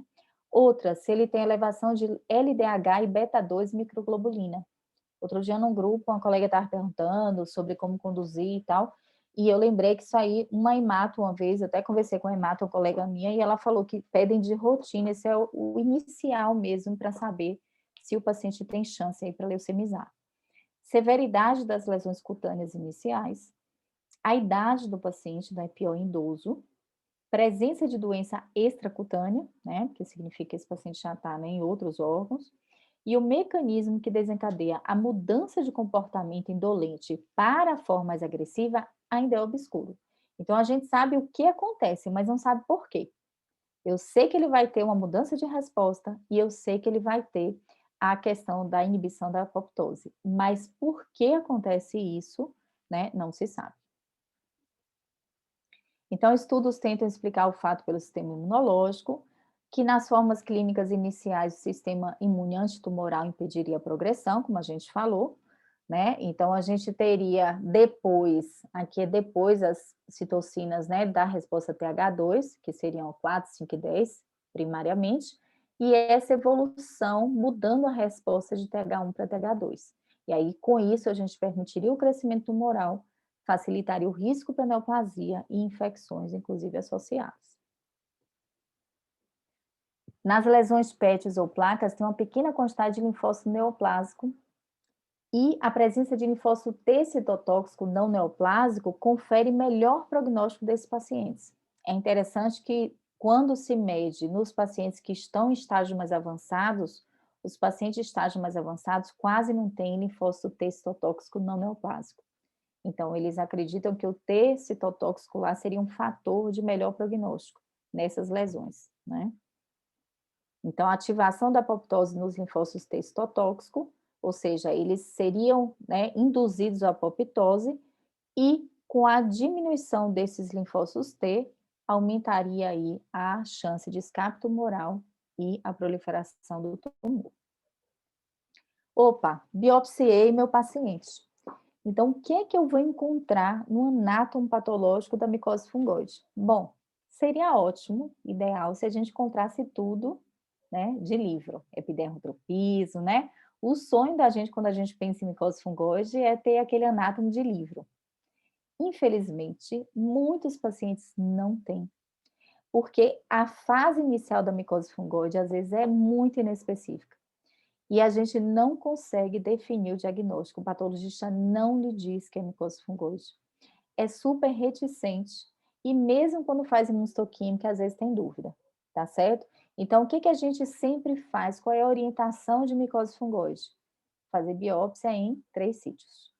S1: Outra, se ele tem elevação de LDH e beta-2 microglobulina. Outro dia, num grupo, uma colega estava perguntando sobre como conduzir e tal, e eu lembrei que isso aí, uma hemato, uma vez, eu até conversei com a hemato, uma colega minha, e ela falou que pedem de rotina, esse é o inicial mesmo, para saber se o paciente tem chance aí para leucemizar. Severidade das lesões cutâneas iniciais, a idade do paciente, da EPO em idoso, presença de doença extracutânea, né, que significa que esse paciente já está, né, em outros órgãos, e o mecanismo que desencadeia a mudança de comportamento indolente para a forma mais agressiva ainda é obscuro. Então, a gente sabe o que acontece, mas não sabe por quê. Eu sei que ele vai ter uma mudança de resposta e eu sei que ele vai ter a questão da inibição da apoptose, mas por que acontece isso, né, não se sabe. Então, estudos tentam explicar o fato pelo sistema imunológico, que nas formas clínicas iniciais o sistema imune antitumoral impediria a progressão, como a gente falou, né? Então, a gente teria depois, aqui é depois as citocinas, né, da resposta TH2, que seriam 4, 5 e 10, primariamente, e essa evolução mudando a resposta de TH1 para TH2. E aí, com isso, a gente permitiria o crescimento tumoral, facilitaria o risco para neoplasia e infecções, inclusive associadas. Nas lesões PETs ou placas, tem uma pequena quantidade de linfócito neoplásico e a presença de linfócito T citotóxico não neoplásico confere melhor prognóstico desses pacientes. É interessante que, quando se mede nos pacientes que estão em estágios mais avançados, os pacientes de estágio mais avançados quase não têm linfócito T citotóxico não neoplásico. Então, eles acreditam que o T citotóxico lá seria um fator de melhor prognóstico nessas lesões, né? Então, a ativação da apoptose nos linfócitos T citotóxico, ou seja, eles seriam, né, induzidos à apoptose e com a diminuição desses linfócitos T, aumentaria aí a chance de escape tumoral e a proliferação do tumor. Opa, biopsiei meu paciente. Então, o que é que eu vou encontrar no anátomo patológico da micose fungoide? Bom, seria ótimo, ideal, se a gente encontrasse tudo, né, de livro, epidermotropismo, né? O sonho da gente, quando a gente pensa em micose fungoide, é ter aquele anátomo de livro. Infelizmente, muitos pacientes não têm, porque a fase inicial da micose fungoide, às vezes, é muito inespecífica. E a gente não consegue definir o diagnóstico, o patologista não lhe diz que é micose fungoide. É super reticente, e mesmo quando faz imunistoquímica, às vezes tem dúvida, tá certo? Então, o que a gente sempre faz? Qual é a orientação de micose fungoide? Fazer biópsia em 3 sítios.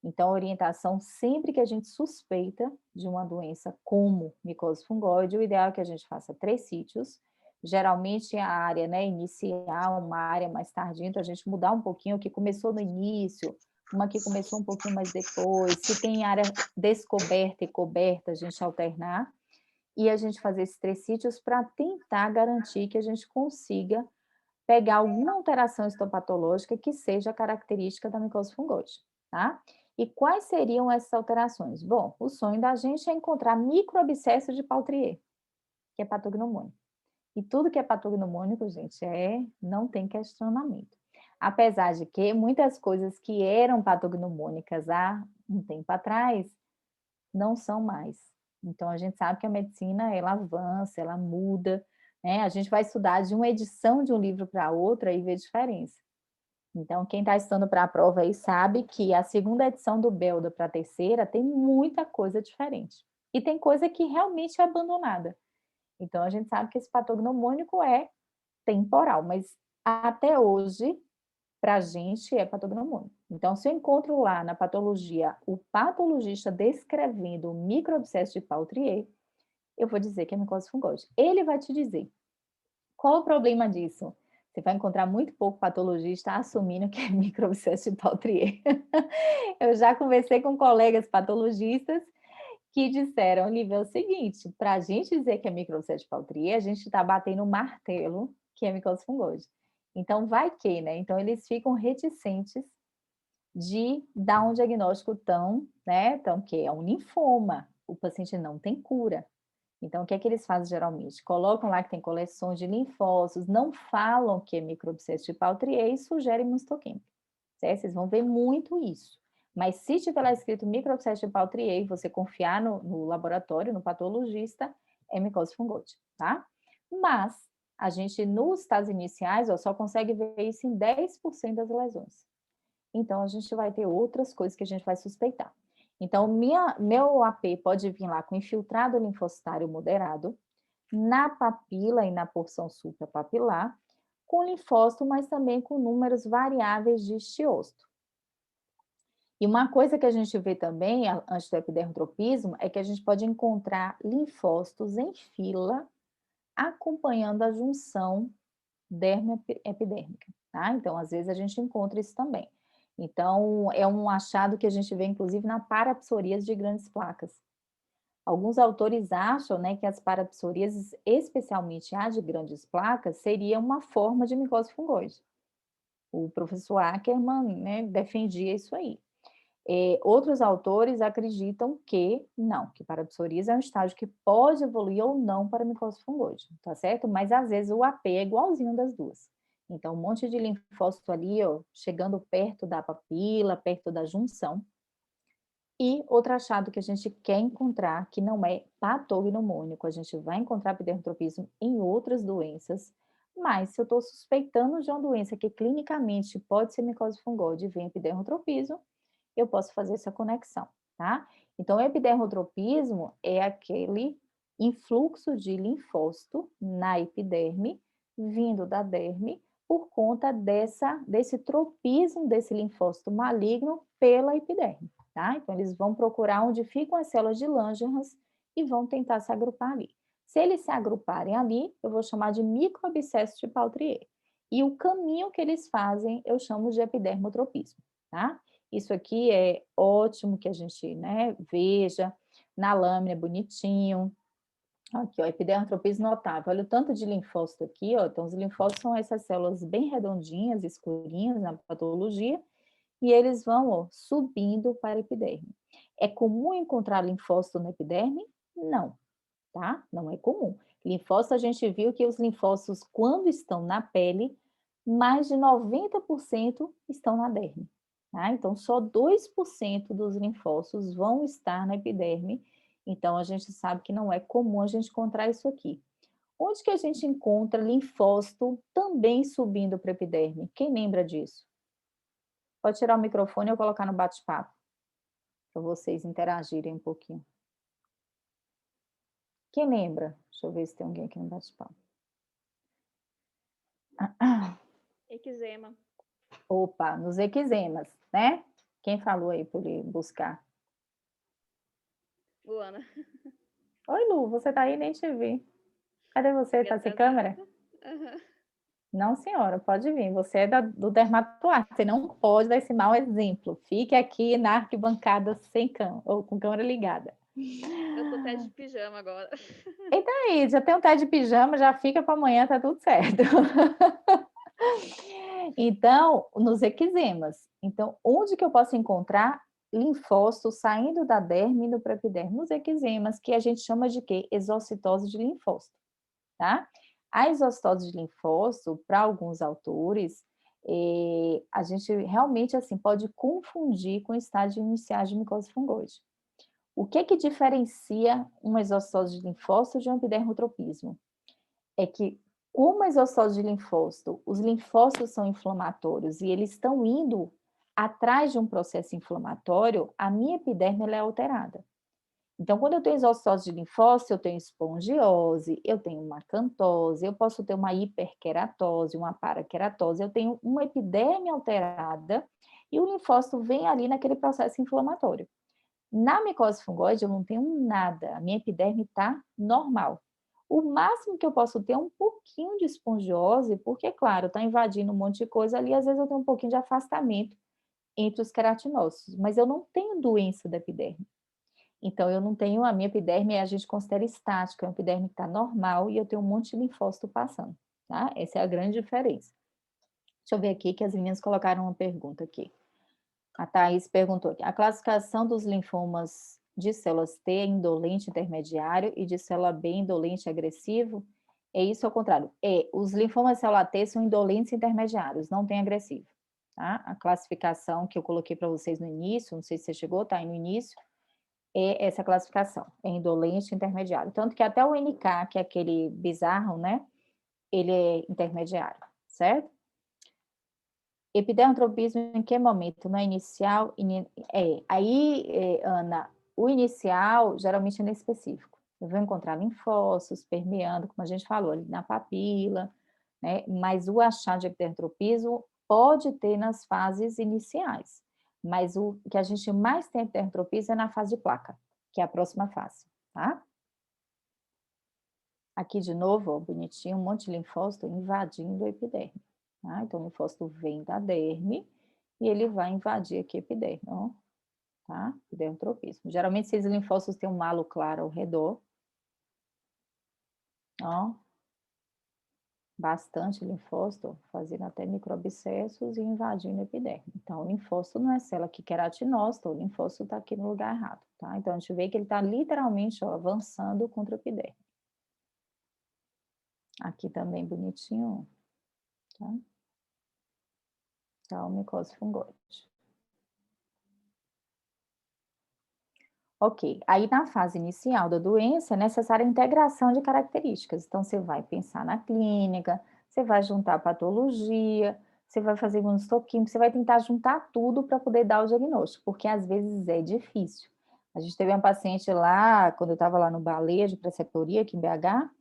S1: Então, a orientação, sempre que a gente suspeita de uma doença como micose fungoide, o ideal é que a gente faça 3 sítios, geralmente a área, né, inicial, uma área mais tardia, então a gente mudar um pouquinho, o que começou no início, uma que começou um pouquinho mais depois, se tem área descoberta e coberta, a gente alternar, e a gente fazer esses 3 sítios para tentar garantir que a gente consiga pegar alguma alteração histopatológica que seja característica da micose fungoide, tá? E quais seriam essas alterações? Bom, o sonho da gente é encontrar microabscesso de Pautrier, que é patognomônico. E tudo que é patognomônico, gente, não tem questionamento. Apesar de que muitas coisas que eram patognomônicas há um tempo atrás, não são mais. Então, a gente sabe que a medicina, ela avança, ela muda, né? A gente vai estudar de uma edição de um livro para outra e ver diferença. Então, quem está estudando para a prova aí sabe que a segunda edição do Belda para a terceira tem muita coisa diferente. E tem coisa que realmente é abandonada. Então, a gente sabe que esse patognomônico é temporal, mas até hoje, para a gente, é patognomônico. Então, se eu encontro lá na patologia o patologista descrevendo o microabscesso de Pautrier, eu vou dizer que é micose fungoide. Ele vai te dizer qual o problema disso. Você vai encontrar muito pouco patologista assumindo que é microabscesso de Pautrier. Eu já conversei com colegas patologistas que disseram, Olivia, é o seguinte, para a gente dizer que é microabscesso de Pautrier, a gente está batendo um martelo que é micose fungoide. Então, vai que, né? Então, eles ficam reticentes de dar um diagnóstico tão, né? Então, que é um linfoma, o paciente não tem cura. Então, o que é que eles fazem geralmente? Colocam lá que tem coleções de linfócitos, não falam que é microabscesso de Pautrier e sugerem imunistoquímica. Certo? Vocês vão ver muito isso. Mas se tiver lá escrito microabscesso de Pautrier, você confiar no laboratório, no patologista, é micose fungoide, tá? Mas a gente, nos estágios iniciais, ó, só consegue ver isso em 10% das lesões. Então, a gente vai ter outras coisas que a gente vai suspeitar. Então, meu AP pode vir lá com infiltrado linfocitário moderado, na papila e na porção suprapapilar, com linfócito, mas também com números variáveis de estiócito. E uma coisa que a gente vê também, antes do epidermotropismo, é que a gente pode encontrar linfócitos em fila, acompanhando a junção dermo-epidérmica, tá? Então, às vezes, a gente encontra isso também. Então, é um achado que a gente vê, inclusive, na parapsoríase de grandes placas. Alguns autores acham, né, que as parapsoríases, especialmente a de grandes placas, seria uma forma de micose fungoide. O professor Ackermann, né, defendia isso aí. Outros autores acreditam que não, que parapsoríase é um estágio que pode evoluir ou não para micose fungoide, tá certo? Mas às vezes o AP é igualzinho das duas. Então, um monte de linfócito ali, ó, chegando perto da papila, perto da junção. E outro achado que a gente quer encontrar, que não é patognomônico, a gente vai encontrar epidermotropismo em outras doenças, mas se eu estou suspeitando de uma doença que clinicamente pode ser micose fungoide e vem epidermotropismo, eu posso fazer essa conexão, tá? Então, o epidermotropismo é aquele influxo de linfócito na epiderme, vindo da derme, por conta desse tropismo desse linfócito maligno pela epiderme, tá? Então, eles vão procurar onde ficam as células de Langerhans e vão tentar se agrupar ali. Se eles se agruparem ali, eu vou chamar de microabscesso de Pautrier. E o caminho que eles fazem, eu chamo de epidermotropismo, tá? Isso aqui é ótimo que a gente, né, veja, na lâmina bonitinho. Aqui, ó, epidermotropismo notável. Olha o tanto de linfócito aqui, ó. Então, os linfócitos são essas células bem redondinhas, escurinhas na patologia, e eles vão, ó, subindo para a epiderme. É comum encontrar linfócito na epiderme? Não, tá? Não é comum. Linfócito, a gente viu que os linfócitos, quando estão na pele, mais de 90% estão na derme. Tá? Então, só 2% dos linfócitos vão estar na epiderme. Então, a gente sabe que não é comum a gente encontrar isso aqui. Onde que a gente encontra linfócito também subindo para a epiderme? Quem lembra disso? Pode tirar o microfone e eu colocar no bate-papo, para vocês interagirem um pouquinho. Quem lembra? Deixa eu ver se tem alguém aqui no bate-papo.
S4: Eczema.
S1: Opa, nos eczemas, né? Quem falou aí para ele buscar?
S4: Luana.
S1: Oi, Lu, você tá aí? Nem te vi. Cadê você? Tá sem câmera?
S4: Uhum.
S1: Não, senhora, pode vir. Você é do dermatoar. Você não pode dar esse mau exemplo. Fique aqui na arquibancada sem câmera, ou com câmera ligada.
S4: Eu tô até de pijama agora.
S1: Eita aí, já tem um té de pijama, já fica para amanhã, tá tudo certo. Então, nos eczemas. Então, onde que eu posso encontrar linfócitos saindo da derme e indo para a epiderme? Nos eczemas, que a gente chama de quê? Exocitose de linfócito, tá? A exocitose de linfócito, para alguns autores, a gente realmente, assim, pode confundir com estágio inicial de micose fungoide. O que que diferencia uma exocitose de linfócito de um epidermotropismo? É que, como a exocitose de linfócito, os linfócitos são inflamatórios e eles estão indo atrás de um processo inflamatório, a minha epiderme ela é alterada. Então, quando eu tenho exocitose de linfócito, eu tenho espongiose, eu tenho uma acantose, eu posso ter uma hiperqueratose, uma paraqueratose, eu tenho uma epiderme alterada e o linfócito vem ali naquele processo inflamatório. Na micose fungoide, eu não tenho nada, a minha epiderme está normal. O máximo que eu posso ter é um pouquinho de espongiose, porque, claro, está invadindo um monte de coisa ali, às vezes eu tenho um pouquinho de afastamento entre os queratinócitos, mas eu não tenho doença da epiderme. Então, eu não tenho, a minha epiderme a gente considera estática, é uma epiderme que está normal e eu tenho um monte de linfócito passando, tá? Essa é a grande diferença. Deixa eu ver aqui que as meninas colocaram uma pergunta aqui. A Thaís perguntou aqui, a classificação dos linfomas de células T é indolente intermediário e de célula B indolente agressivo? É isso ao contrário? Os linfomas de célula T são indolentes intermediários, não tem agressivo, tá? A classificação que eu coloquei para vocês no início, não sei se você chegou, tá aí no início, é essa classificação, é indolente intermediário. Tanto que até o NK, que é aquele bizarro, né? Ele é intermediário, certo? Epidermotropismo em que momento? No inicial? Ana, o inicial geralmente é no específico. Eu vou encontrar linfócitos permeando, como a gente falou, ali na papila, né? Mas o achado de epidermotropismo pode ter nas fases iniciais. Mas o que a gente mais tem epidermotropismo é na fase de placa, que é a próxima fase, tá? Aqui de novo, ó, bonitinho, um monte de linfócito invadindo a epiderme. Tá? Então, o linfócito vem da derme e ele vai invadir aqui a epiderme, ó, tá? Epidermotropismo. Geralmente, esses linfócitos têm um halo claro ao redor, ó. Bastante linfócito, fazendo até microabscessos e invadindo a epiderme. Então, o linfócito não é célula que queratinócita, o linfócito está aqui no lugar errado, tá? Então, a gente vê que ele está literalmente, ó, avançando contra a epiderme. Aqui também bonitinho, tá? Então, micose fungoide. Ok, aí na fase inicial da doença é necessária a integração de características. Então, você vai pensar na clínica, você vai juntar a patologia, você vai fazer imunohistoquímica, você vai tentar juntar tudo para poder dar o diagnóstico, porque às vezes é difícil. A gente teve uma paciente lá, quando eu estava lá no Baleia de Preceptoria, aqui em BH,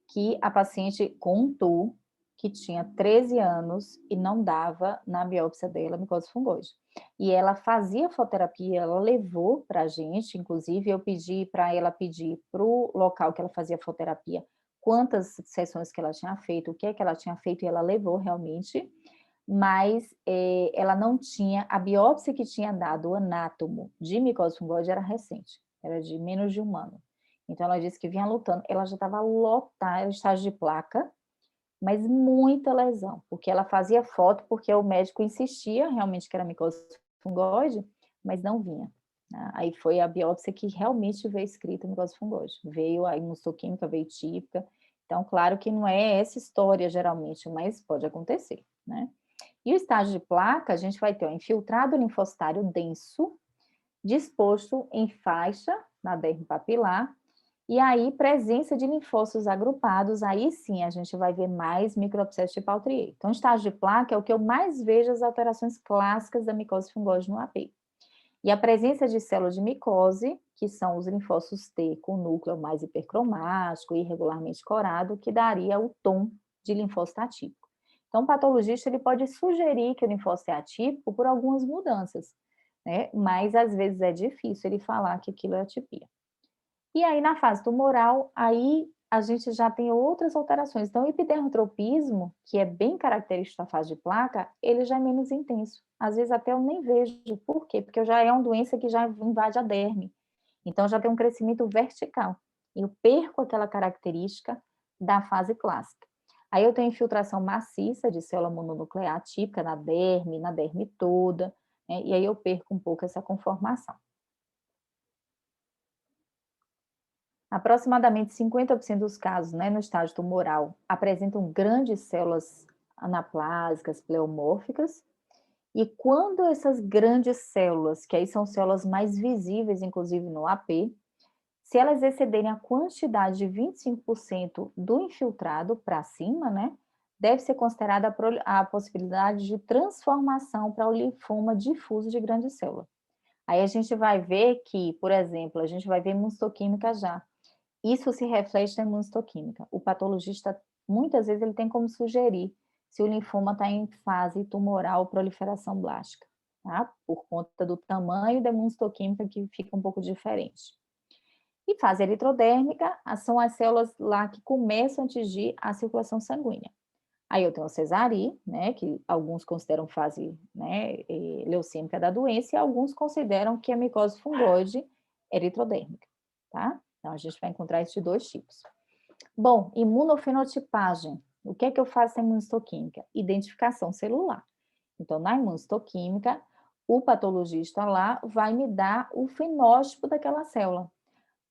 S1: que a paciente contou que tinha 13 anos e não dava na biópsia dela micose fungoide. E ela fazia fototerapia, ela levou para a gente, inclusive eu pedi para ela pedir para o local que ela fazia fototerapia quantas sessões que ela tinha feito, o que é que ela tinha feito, e ela levou realmente, mas ela não tinha, a biópsia que tinha dado o anátomo de micose fungoide era recente, era de menos de um ano. Então, ela disse que vinha lutando, ela já estava lotada, era estágio de placa, mas muita lesão, porque ela fazia foto, porque o médico insistia realmente que era micose fungoide, mas não vinha. Né? Aí foi a biópsia que realmente veio escrita micose fungoide. Veio a imunohistoquímica, veio típica. Então, claro que não é essa história geralmente, mas pode acontecer, né? E o estágio de placa, a gente vai ter o infiltrado linfocitário denso, disposto em faixa na derme papilar, e aí presença de linfócitos agrupados, aí sim a gente vai ver mais microabscesso de Pautrier. Então, estágio de placa é o que eu mais vejo as alterações clássicas da micose fungoide no AP. E a presença de células de micose, que são os linfócitos T com núcleo mais hipercromático, irregularmente corado, que daria o tom de linfócito atípico. Então, o patologista ele pode sugerir que o linfócito é atípico por algumas mudanças, né? Mas às vezes é difícil ele falar que aquilo é atipia. E aí, na fase tumoral, aí a gente já tem outras alterações. Então, o epidermotropismo, que é bem característico da fase de placa, ele já é menos intenso. Às vezes até eu nem vejo. Por quê? Porque já é uma doença que já invade a derme. Então, já tem um crescimento vertical. Eu perco aquela característica da fase clássica. Aí eu tenho infiltração maciça de célula mononuclear típica na derme toda, né? E aí eu perco um pouco essa conformação. Aproximadamente 50% dos casos, né, no estágio tumoral, apresentam grandes células anaplásicas, pleomórficas, e quando essas grandes células, que aí são células mais visíveis, inclusive no AP, se elas excederem a quantidade de 25% do infiltrado para cima, né, deve ser considerada a possibilidade de transformação para o linfoma difuso de grande célula. Aí a gente vai ver que, por exemplo, a gente vai ver imunohistoquímica já. Isso se reflete na imunohistoquímica. O patologista, muitas vezes, ele tem como sugerir se o linfoma está em fase tumoral proliferação blástica, tá? Por conta do tamanho da imunohistoquímica que fica um pouco diferente. E fase eritrodérmica são as células lá que começam a atingir a circulação sanguínea. Aí eu tenho a cesari, né, que alguns consideram fase, né, leucêmica da doença, e alguns consideram que a micose fungoide é eritrodérmica, tá? Então, a gente vai encontrar esses dois tipos. Bom, imunofenotipagem. O que é que eu faço na imunistoquímica? Identificação celular. Então, na imunistoquímica, o patologista lá vai me dar o fenótipo daquela célula.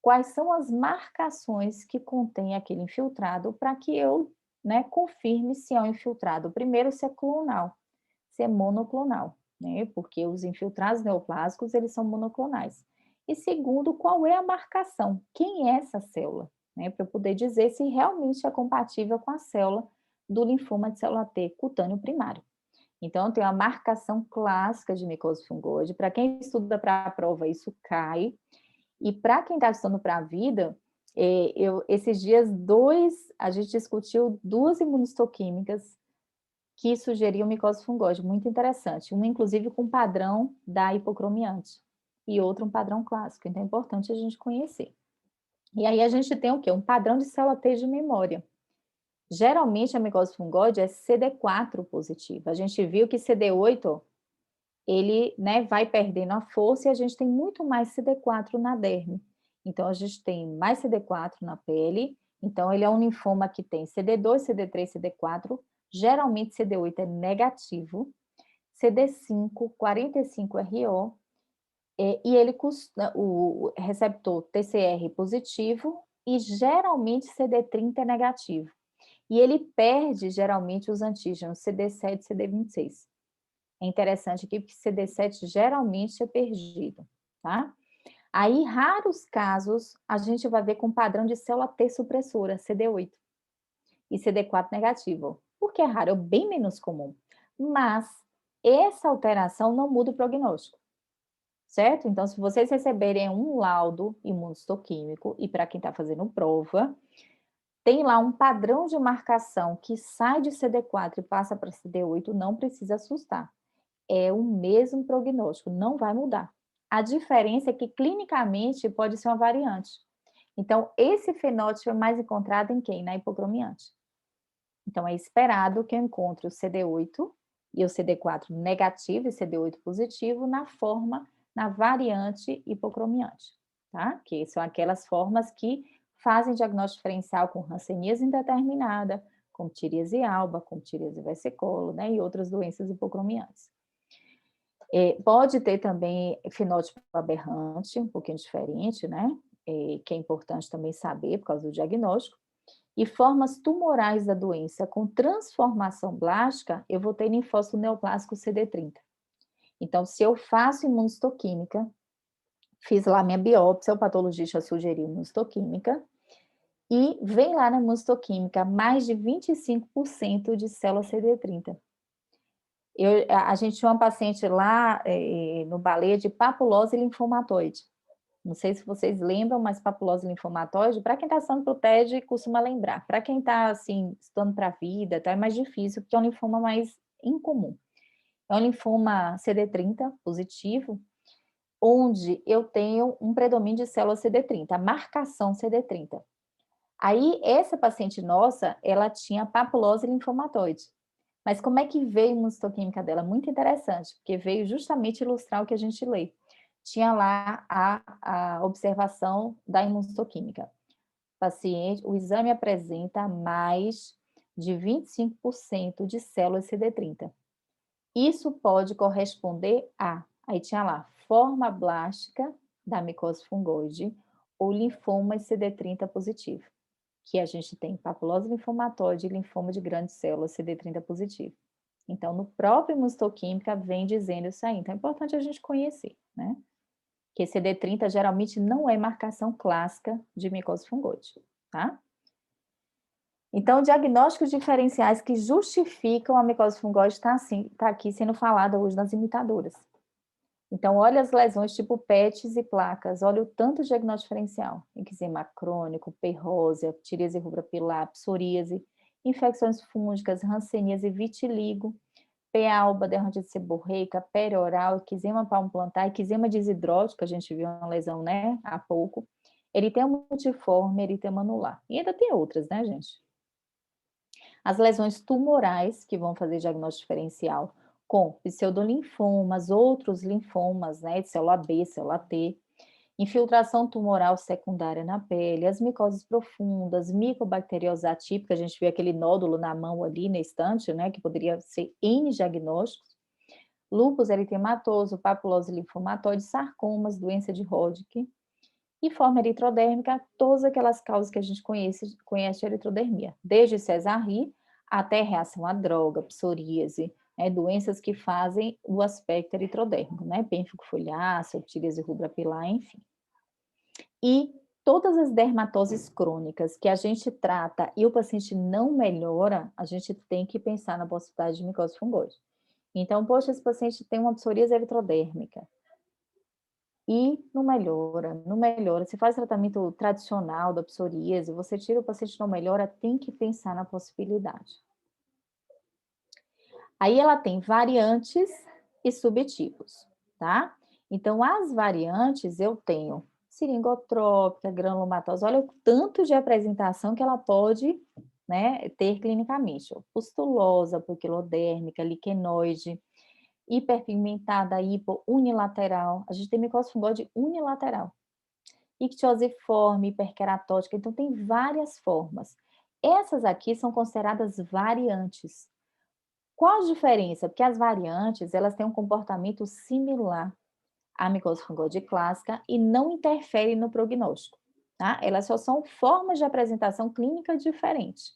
S1: Quais são as marcações que contém aquele infiltrado para que eu, né, confirme se é um infiltrado. Primeiro, se é clonal, se é monoclonal, né? Porque os infiltrados neoplásicos, eles são monoclonais. E segundo, qual é a marcação? Quem é essa célula? Né? Para eu poder dizer se realmente é compatível com a célula do linfoma de célula T cutâneo primário. Então, tem a marcação clássica de micose fungoide. Para quem estuda para a prova, isso cai. E para quem está estudando para a vida, esses dias a gente discutiu duas imunistoquímicas que sugeriam micose fungoide, muito interessante. Uma, inclusive, com padrão da hipocromiante e outra um padrão clássico. Então, é importante a gente conhecer. E aí a gente tem o quê? Um padrão de célula T de memória. Geralmente, a micose fungoide é CD4 positiva. A gente viu que CD8, ele, né, vai perdendo a força e a gente tem muito mais CD4 na derme. Então, a gente tem mais CD4 na pele. Então, ele é um linfoma que tem CD2, CD3, CD4. Geralmente, CD8 é negativo. CD5, 45RO. E ele, o receptor TCR positivo. E geralmente, CD30 é negativo. E ele perde, geralmente, os antígenos CD7 e CD26. É interessante aqui, porque CD7 geralmente é perdido, tá? Aí, raros casos, a gente vai ver com padrão de célula T supressora, CD8, e CD4 negativo. Por que é raro? É bem menos comum. Mas essa alteração não muda o prognóstico, certo? Então, se vocês receberem um laudo imunistoquímico, e para quem está fazendo prova, tem lá um padrão de marcação que sai de CD4 e passa para CD8, não precisa assustar. É o mesmo prognóstico, não vai mudar. A diferença é que clinicamente pode ser uma variante. Então, esse fenótipo é mais encontrado em quem? Na hipocromiante. Então, é esperado que eu encontre o CD8 e o CD4 negativo e CD8 positivo na variante hipocromiante, tá? Que são aquelas formas que fazem diagnóstico diferencial com hanseníase indeterminada, com ptiríase alba, com ptiríase versicolor, né? E outras doenças hipocromiantes. Pode ter também fenótipo aberrante, um pouquinho diferente, né? Que é importante também saber por causa do diagnóstico. E formas tumorais da doença com transformação blástica, eu vou ter linfócito neoplásico CD30. Então, se eu faço imunistoquímica, fiz lá minha biópsia, o patologista sugeriu imunistoquímica, e vem lá na imunistoquímica mais de 25% de célula CD30. A gente tinha uma paciente lá no balé de papulose linfomatoide. Não sei se vocês lembram, mas papulose linfomatoide, para quem está estudando para o TED, costuma lembrar. Para quem está, assim, estudando para a vida, tá, é mais difícil, porque é um linfoma mais incomum. É um linfoma CD30 positivo, onde eu tenho um predomínio de célula CD30, a marcação CD30. Aí, essa paciente nossa, ela tinha papulose linfomatoide. Mas como é que veio a imunistoquímica dela? Muito interessante, porque veio justamente ilustrar o que a gente lê. Tinha lá a observação da imunistoquímica. Paciente, o exame apresenta mais de 25% de células CD30. Isso pode corresponder aí tinha lá, forma blástica da micose fungoide ou linfoma CD30 positivo, que a gente tem papulose linfomatoide e linfoma de grandes células CD30 positivo. Então, no próprio imunistoquímica vem dizendo isso aí. Então, é importante a gente conhecer, né? Que CD30 geralmente não é marcação clássica de micose fungoide, tá? Então, diagnósticos diferenciais que justificam a micose fungoide está aqui sendo falada hoje nas imitadoras. Então, olha as lesões tipo PETs e placas, olha o tanto de diagnóstico diferencial. Eczema crônico, perrósia, ptiríase rubra pilar, psoríase, infecções fúngicas, hanseníase, vitiligo, P. alba, dermatite seborreica, perioral, eczema palmo plantar, eczema desidrótico, a gente viu uma lesão, né, há pouco, Eritema multiforme, eritema anular. E ainda tem outras, né, gente? As lesões tumorais, que vão fazer diagnóstico diferencial com pseudolinfomas, outros linfomas, né, de célula B, célula T, infiltração tumoral secundária na pele, as micoses profundas, micobacteriose atípica, a gente vê aquele nódulo na mão ali na estante, né, que poderia ser N diagnósticos, lúpus eritematoso, papulose linfomatoide, sarcomas, doença de Hodgkin, e forma eritrodérmica, todas aquelas causas que a gente conhece a eritrodermia, desde Sézary até reação à droga, psoríase, né, doenças que fazem o aspecto eritrodérmico, né, pênfigo foliáceo, psoríase rubra pilar, enfim. E todas as dermatoses crônicas que a gente trata e o paciente não melhora, a gente tem que pensar na possibilidade de micose fungoide. Então, poxa, esse paciente tem uma psoríase eritrodérmica, e não melhora, não melhora. Se faz tratamento tradicional da psoríase, você tira o paciente não melhora, tem que pensar na possibilidade. Aí ela tem variantes e subtipos, tá? Então, as variantes eu tenho seringotrópica, granulomatose, olha o tanto de apresentação que ela pode, né, ter clinicamente. Pustulosa, puquilodérmica, liquenoide, hiperpigmentada, hipo unilateral. A gente tem micose fungoide unilateral. Ictiosiforme, hiperqueratótica, então tem várias formas. Essas aqui são consideradas variantes. Qual a diferença? Porque as variantes, elas têm um comportamento similar à micose fungoide clássica e não interferem no prognóstico, tá? Elas só são formas de apresentação clínica diferentes.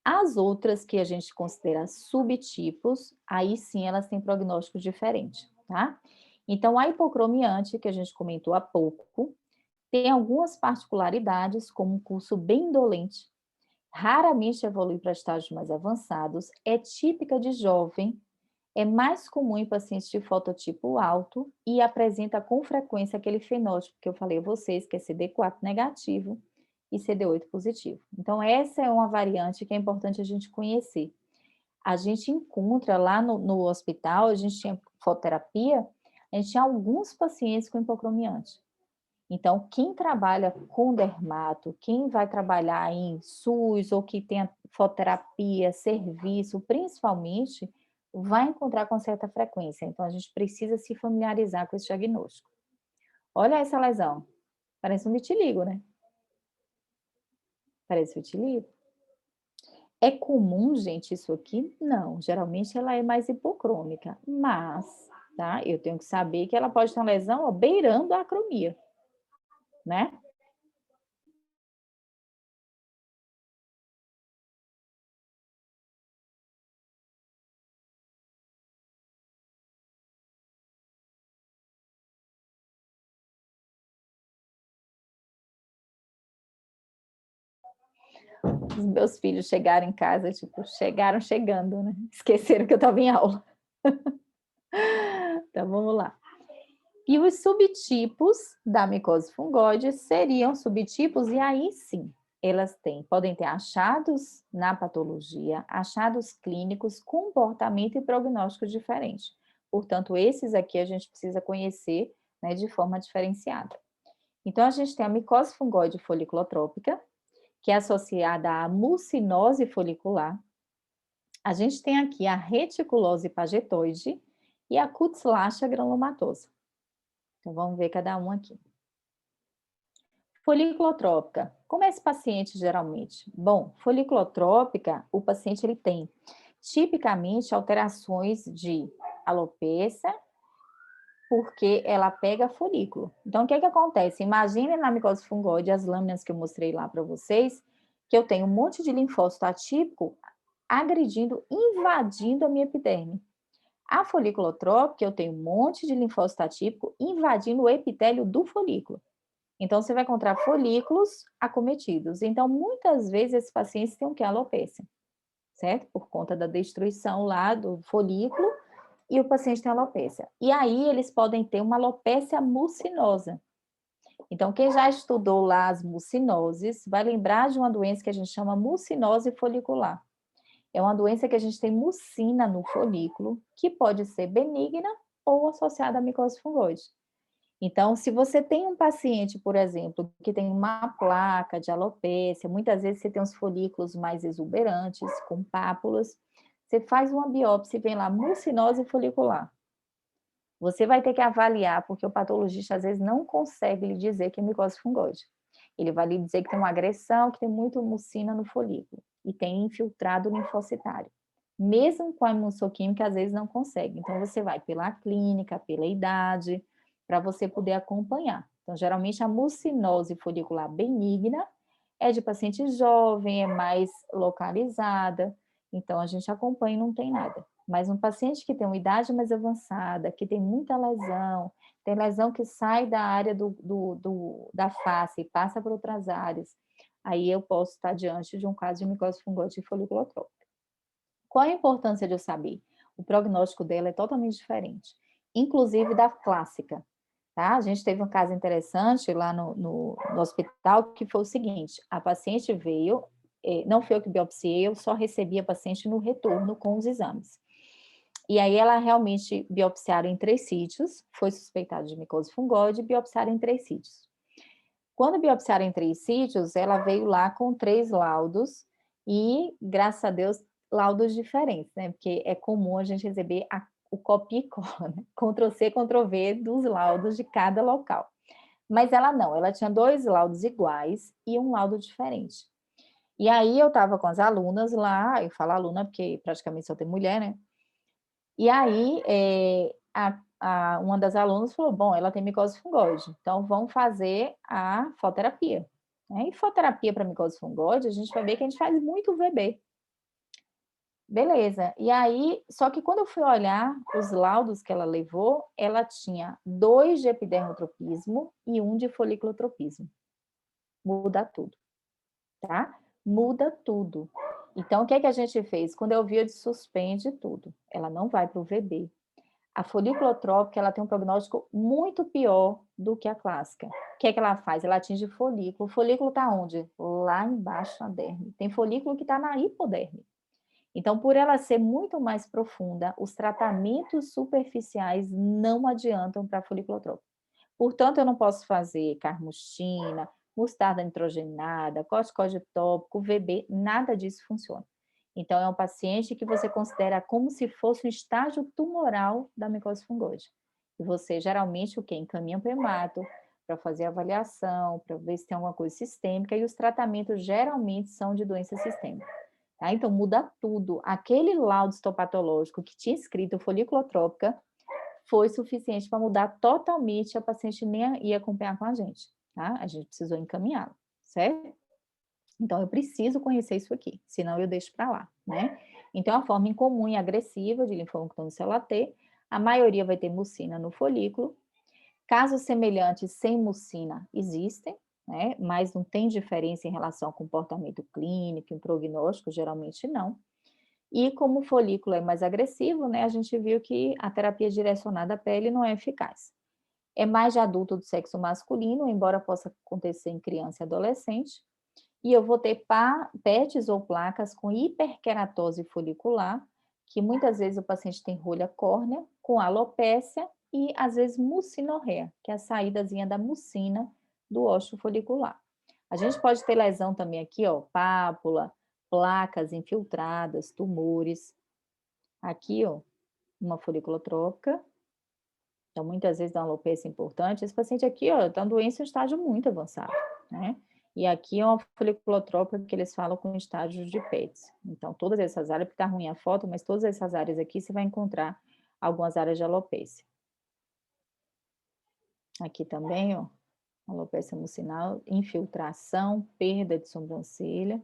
S1: As outras que a gente considera subtipos, aí sim elas têm prognóstico diferente, tá? Então, a hipocromiante, que a gente comentou há pouco, tem algumas particularidades, como um curso bem indolente, raramente evolui para estágios mais avançados, é típica de jovem, é mais comum em pacientes de fototipo alto e apresenta com frequência aquele fenótipo que eu falei a vocês, que é CD4 negativo e CD8 positivo. Então, essa é uma variante que é importante a gente conhecer. A gente encontra lá no hospital, a gente tinha fototerapia, a gente tinha alguns pacientes com hipocromiante. Então, quem trabalha com dermato, quem vai trabalhar em SUS ou que tenha fototerapia, serviço, principalmente, vai encontrar com certa frequência. Então, a gente precisa se familiarizar com esse diagnóstico. Olha essa lesão. Parece um vitiligo, né? Parece vitiligo. É comum, gente, isso aqui? Não. Geralmente ela é mais hipocrômica. Mas, tá? Eu tenho que saber que ela pode ter uma lesão ó, beirando a acromia, né? Os meus filhos chegaram em casa, tipo, chegaram chegando, né? Esqueceram que eu estava em aula. Então, vamos lá. E os subtipos da micose fungoide seriam subtipos, e aí sim, elas podem ter achados na patologia, achados clínicos, comportamento e prognóstico diferente. Portanto, esses aqui a gente precisa conhecer, né, de forma diferenciada. Então, a gente tem a micose fungoide foliculotrópica, que é associada à mucinose folicular. A gente tem aqui a reticulose pagetoide e a Kutzlacha granulomatosa. Então, vamos ver cada um aqui. Foliculotrópica. Como é esse paciente geralmente? Bom, foliculotrópica, o paciente ele tem tipicamente alterações de alopecia, porque ela pega folículo. Então, o que acontece? Imagine na micose fungoide, as lâminas que eu mostrei lá para vocês, que eu tenho um monte de linfócito atípico agredindo, invadindo a minha epiderme. A foliculotrópica, eu tenho um monte de linfócito atípico invadindo o epitélio do folículo. Então, você vai encontrar folículos acometidos. Então, muitas vezes, esses pacientes têm o que? Alopecia, certo? Por conta da destruição lá do folículo, e o paciente tem alopecia. E aí, eles podem ter uma alopecia mucinosa. Então, quem já estudou lá as mucinoses, vai lembrar de uma doença que a gente chama mucinose folicular. É uma doença que a gente tem mucina no folículo, que pode ser benigna ou associada à micose fungoide. Então, se você tem um paciente, por exemplo, que tem uma placa de alopécia, muitas vezes você tem os folículos mais exuberantes, com pápulas, você faz uma biópsia e vem lá mucinose folicular. Você vai ter que avaliar, porque o patologista às vezes não consegue lhe dizer que é micose fungoide. Ele vai lhe dizer que tem uma agressão, que tem muito mucina no folículo e tem infiltrado linfocitário. Mesmo com a imunossoquímica, às vezes não consegue. Então, você vai pela clínica, pela idade, para você poder acompanhar. Então, geralmente, a mucinose folicular benigna é de paciente jovem, é mais localizada. Então, a gente acompanha e não tem nada. Mas um paciente que tem uma idade mais avançada, que tem muita lesão, tem lesão que sai da área da face e passa para outras áreas, aí eu posso estar diante de um caso de micose fungoide foliculotrópica. Qual a importância de eu saber? O prognóstico dela é totalmente diferente, inclusive da clássica. Tá? A gente teve um caso interessante lá no hospital, que foi o seguinte, a paciente veio, não foi eu que biopsiei, eu só recebi a paciente no retorno com os exames. E aí ela realmente biopsiaram em 3 sítios, foi suspeitado de micose fungoide e biopsiaram em 3 sítios. Quando biopsiaram em 3 sítios, ela veio lá com 3 laudos e, graças a Deus, laudos diferentes, né? Porque é comum a gente receber o copia e cola, né? Ctrl+C, Ctrl+V dos laudos de cada local. Mas ela não, ela tinha 2 laudos iguais e um laudo diferente. E aí eu estava com as alunas lá, eu falo aluna porque praticamente só tem mulher, né? E aí, uma das alunas falou, bom, ela tem micose fungoide, então vamos fazer a fototerapia. E fototerapia para micose fungoide, a gente vai ver que a gente faz muito VB. Beleza, e aí, só que quando eu fui olhar os laudos que ela levou, ela tinha 2 de epidermotropismo e 1 de foliculotropismo. Muda tudo, tá? Muda tudo. Então, o que é que a gente fez? Quando eu vi, eu disse, suspende tudo. Ela não vai para o VB. A foliculotrópica, ela tem um prognóstico muito pior do que a clássica. O que é que ela faz? Ela atinge folículo. O folículo está onde? Lá embaixo na derme. Tem folículo que está na hipoderme. Então, por ela ser muito mais profunda, os tratamentos superficiais não adiantam para a foliculotrópica. Portanto, eu não posso fazer carmuxina, mostarda nitrogenada, corticóide tópico, VB, nada disso funciona. Então, é um paciente que você considera como se fosse um estágio tumoral da micose fungoide. E você, geralmente, o quê? Encaminha para o hemato, para fazer avaliação, para ver se tem alguma coisa sistêmica, e os tratamentos geralmente são de doença sistêmica. Tá? Então, muda tudo. Aquele laudo histopatológico que tinha escrito foliculotrópica foi suficiente para mudar totalmente, a paciente nem ia acompanhar com a gente, tá? A gente precisou encaminhá-la, certo? Então, eu preciso conhecer isso aqui, senão eu deixo para lá, né? Então, a forma incomum e agressiva de linfoma cutâneo celular T, a maioria vai ter mucina no folículo. Casos semelhantes sem mucina existem, né? Mas não tem diferença em relação ao comportamento clínico, em prognóstico, geralmente não. E como o folículo é mais agressivo, né, a gente viu que a terapia direcionada à pele não é eficaz. É mais de adulto do sexo masculino, embora possa acontecer em criança e adolescente. E eu vou ter PETs ou placas com hiperqueratose folicular, que muitas vezes o paciente tem rolha córnea, com alopécia e às vezes mucinorreia, que é a saídazinha da mucina do ósseo folicular. A gente pode ter lesão também aqui, ó, pápula, placas infiltradas, tumores. Aqui, ó, uma foliculotrópica. Então, muitas vezes dá uma alopecia importante. Esse paciente aqui, ó, tá uma doença em estágio muito avançado, né? E aqui é uma foliculotrópica que eles falam com estágios de PETs. Então, todas essas áreas, porque tá ruim a foto, mas todas essas áreas aqui você vai encontrar algumas áreas de alopecia. Aqui também, ó, alopecia mucinal, infiltração, perda de sobrancelha,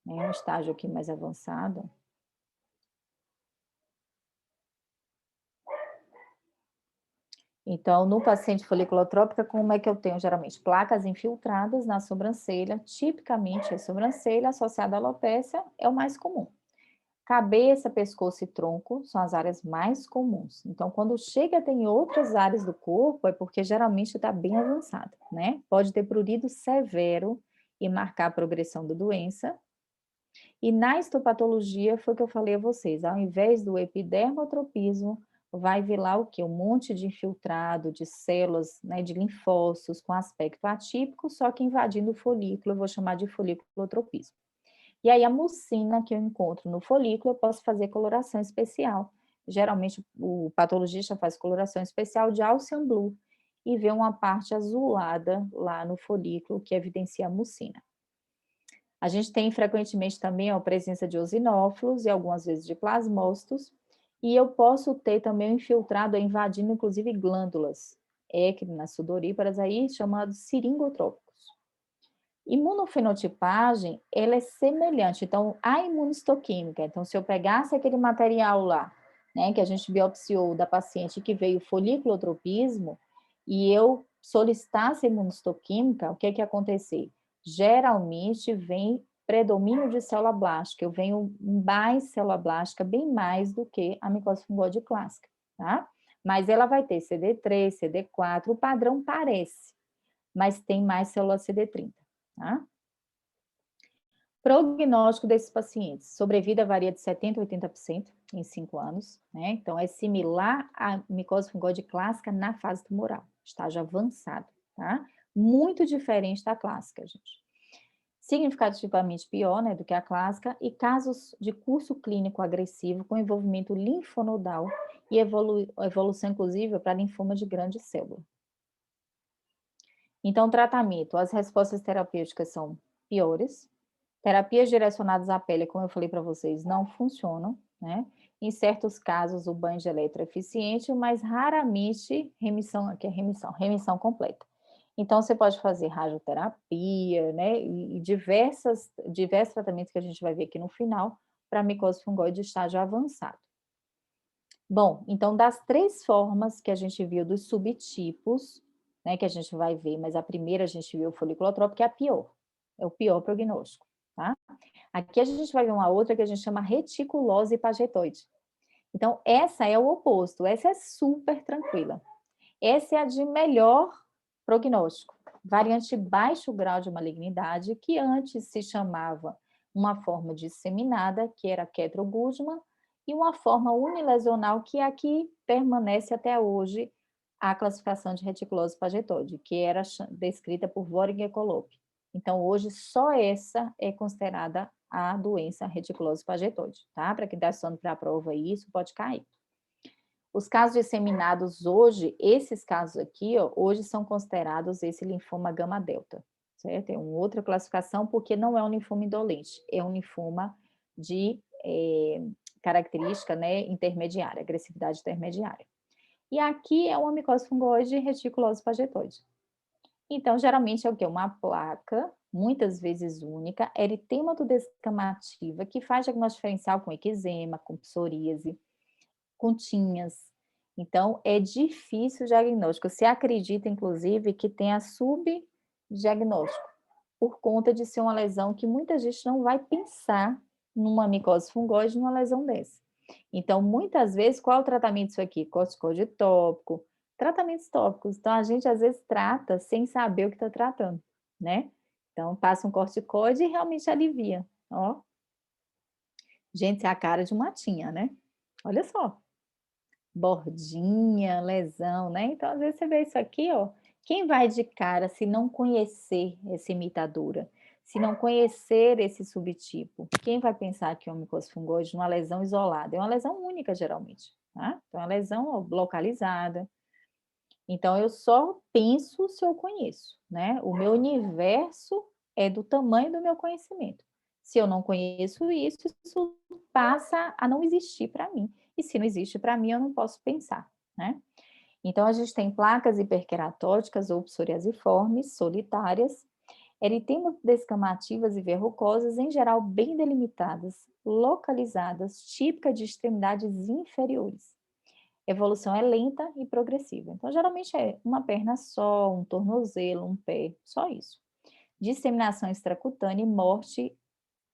S1: né? Um estágio aqui mais avançado. Então, no paciente foliculotrópica, como é que eu tenho geralmente? Placas infiltradas na sobrancelha, tipicamente a sobrancelha associada à alopécia é o mais comum. Cabeça, pescoço e tronco são as áreas mais comuns. Então, quando chega tem outras áreas do corpo, é porque geralmente está bem avançado, né? Pode ter prurido severo e marcar a progressão da doença. E na histopatologia, foi o que eu falei a vocês, ao invés do epidermotropismo, vai ver lá o quê? Um monte de infiltrado, de células, né, de linfócitos com aspecto atípico, só que invadindo o folículo, eu vou chamar de foliculotropismo. E aí a mucina que eu encontro no folículo, eu posso fazer coloração especial. Geralmente o patologista faz coloração especial de Alcian Blue e vê uma parte azulada lá no folículo que evidencia a mucina. A gente tem frequentemente também a presença de eosinófilos e algumas vezes de plasmócitos, e eu posso ter também o infiltrado invadindo inclusive glândulas écrinas, sudoríparas aí, chamados seringotrópicos. Imunofenotipagem, ela é semelhante, então, à imunistoquímica. Então, se eu pegasse aquele material lá, né, que a gente biopsiou da paciente que veio foliculotropismo, e eu solicitasse a imunistoquímica, o que que ia acontecer? Geralmente vem predomínio de célula blástica, eu venho mais célula blástica, bem mais do que a micose fungóide clássica, tá? Mas ela vai ter CD3, CD4, o padrão parece, mas tem mais célula CD30. Tá? Prognóstico desses pacientes. Sobrevida varia de 70% a 80% em 5 anos, né? Então, é similar à micose fungóide clássica na fase tumoral, estágio avançado, tá? Muito diferente da clássica, gente. Significativamente pior, né, do que a clássica, e casos de curso clínico agressivo com envolvimento linfonodal e evolução, inclusive, para linfoma de grande célula. Então, tratamento, as respostas terapêuticas são piores. Terapias direcionadas à pele, como eu falei para vocês, não funcionam, né? Em certos casos, o banho de eletro é eficiente, mas raramente remissão completa. Então, você pode fazer radioterapia, né? E diversos tratamentos que a gente vai ver aqui no final, para micose fungoide de estágio avançado. Bom, então, das 3 formas que a gente viu dos subtipos, né, que a gente vai ver, mas a primeira a gente viu o foliculotrópico, que é a pior, é o pior prognóstico, tá? Aqui a gente vai ver uma outra que a gente chama reticulose pagetoide. Então, essa é o oposto, essa é super tranquila. Essa é a de melhor prognóstico. Variante de baixo grau de malignidade, que antes se chamava uma forma disseminada, que era Kettro-Guzman, e uma forma unilesional, que aqui permanece até hoje a classificação de reticulose pagetoide, que era descrita por Voring e Kolop. Então, hoje, só essa é considerada a doença reticulose pagetoide, tá? Para quem está estudando para a prova, isso pode cair. Os casos disseminados hoje, esses casos aqui, ó, hoje são considerados esse linfoma gama-delta, certo? É uma outra classificação, porque não é um linfoma indolente, é um linfoma de característica, né, intermediária, agressividade intermediária. E aqui é uma micose fungoide reticulose pagetoide. Então, geralmente é o quê? Uma placa, muitas vezes única, eritema-descamativa, que faz diagnóstico diferencial com eczema, com psoríase, com tinhas. Então, é difícil o diagnóstico. Se acredita, inclusive, que tenha subdiagnóstico, por conta de ser uma lesão que muita gente não vai pensar numa micose fungoide, numa lesão dessa. Então, muitas vezes, qual é o tratamento disso aqui? Corticoide tópico, tratamentos tópicos. Então, a gente, às vezes, trata sem saber o que está tratando, né? Então, passa um corticoide e realmente alivia, ó. Gente, é a cara de uma tinha, né? Olha só. Bordinha, lesão, né? Então, às vezes, você vê isso aqui, ó. Quem vai de cara se não conhecer essa imitadora? Se não conhecer esse subtipo? Quem vai pensar que é uma micose fungoide numa lesão isolada? É uma lesão única, geralmente, tá? Então, é uma lesão ó, localizada. Então, eu só penso se eu conheço, né? O meu universo é do tamanho do meu conhecimento. Se eu não conheço isso, isso passa a não existir para mim. E se não existe para mim, eu não posso pensar, né? Então, a gente tem placas hiperqueratóticas ou psoriasiformes, solitárias, eritema-descamativas e verrucosas, em geral bem delimitadas, localizadas, típicas de extremidades inferiores. Evolução é lenta e progressiva. Então, geralmente é uma perna só, um tornozelo, um pé, só isso. Disseminação extracutânea e morte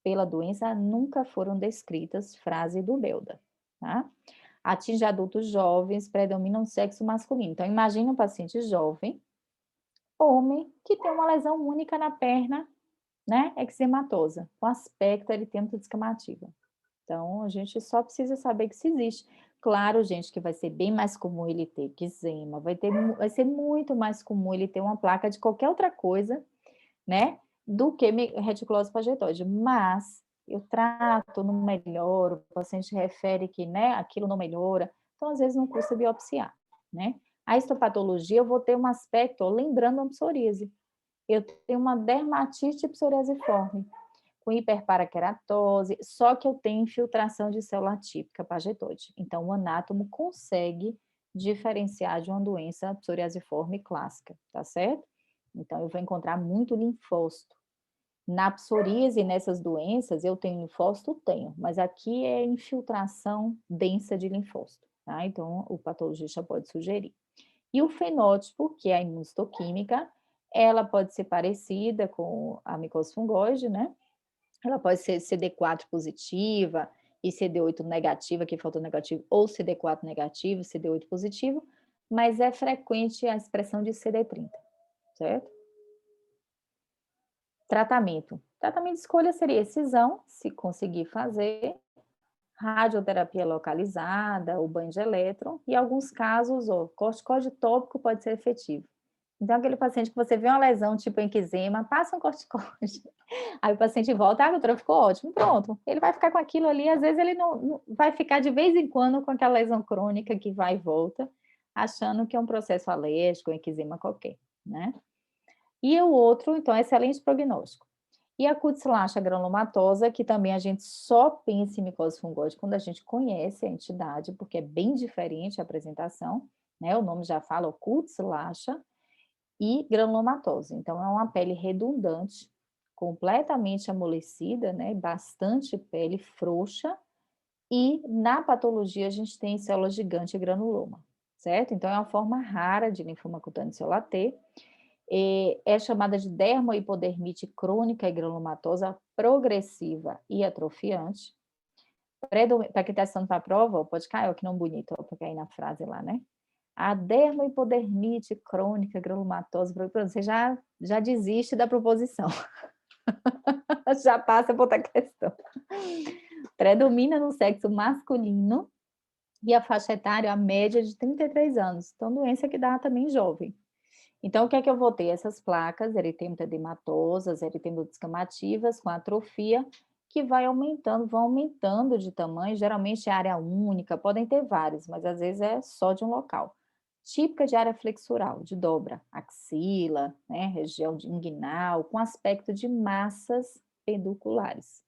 S1: pela doença nunca foram descritas, frase do Belda, tá? Atinge adultos jovens, predomina o sexo masculino. Então, imagine um paciente jovem, homem, que tem uma lesão única na perna, né, eczematosa, com aspecto eritema-descamativa. Então, a gente só precisa saber que isso existe. Claro, gente, que vai ser bem mais comum ele ter eczema, vai ser muito mais comum ele ter uma placa de qualquer outra coisa, né, do que reticulose plagiatóide, mas eu trato, não melhora, o paciente refere que, né, aquilo não melhora, então às vezes não custa biopsiar, né. A histopatologia eu vou ter um aspecto, ó, lembrando a psoríase, eu tenho uma dermatite psoriasiforme, com hiperparaqueratose, só que eu tenho infiltração de célula típica pagetoide. Então, o anátomo consegue diferenciar de uma doença psoriasiforme clássica, tá certo? Então, eu vou encontrar muito linfócito. Na psoríase, nessas doenças, eu tenho linfócito? Tenho, mas aqui é infiltração densa de linfócito, tá? Então, o patologista pode sugerir. E o fenótipo, que é a imunistoquímica, ela pode ser parecida com a micose fungoide, né? Ela pode ser CD4 positiva e CD8 negativa, que faltou negativo, ou CD4 negativo, CD8 positivo, mas é frequente a expressão de CD30, certo? Tratamento. Tratamento de escolha seria excisão, se conseguir fazer, radioterapia localizada, o banho de elétron, e em alguns casos, o corticóide tópico pode ser efetivo. Então, aquele paciente que você vê uma lesão, tipo eczema, passa um corticóide. Aí o paciente volta, a doutora, ficou ótimo, pronto. Ele vai ficar com aquilo ali, às vezes ele não vai ficar de vez em quando com aquela lesão crônica que vai e volta, achando que é um processo alérgico, um eczema qualquer, né? E o outro, então, excelente prognóstico. E a Cutis-Lacha granulomatosa, que também a gente só pensa em micose fungóide quando a gente conhece a entidade, porque é bem diferente a apresentação, né? O nome já fala, o Cutis-Lacha, e granulomatose. Então, é uma pele redundante, completamente amolecida, né? Bastante pele frouxa, e na patologia a gente tem célula gigante e granuloma, certo? Então, é uma forma rara de linfoma cutâneo célula T, é chamada de dermohipodermite crônica e granulomatosa progressiva e atrofiante. Para quem está estudando para a prova, pode cair, ó, que não bonito, ó, para cair na frase lá, né? A dermohipodermite crônica granulomatose, você já desiste da proposição. Já passa para outra questão. Predomina no sexo masculino e a faixa etária, a média de 33 anos. Então, doença que dá também jovem. Então, o que é que eu vou ter? Essas placas eritematematosas, eritemodescamativas, com atrofia, que vão aumentando de tamanho, geralmente é área única, podem ter várias, mas às vezes é só de um local. Típica de área flexural, de dobra, axila, né, região inguinal, com aspecto de massas pediculares.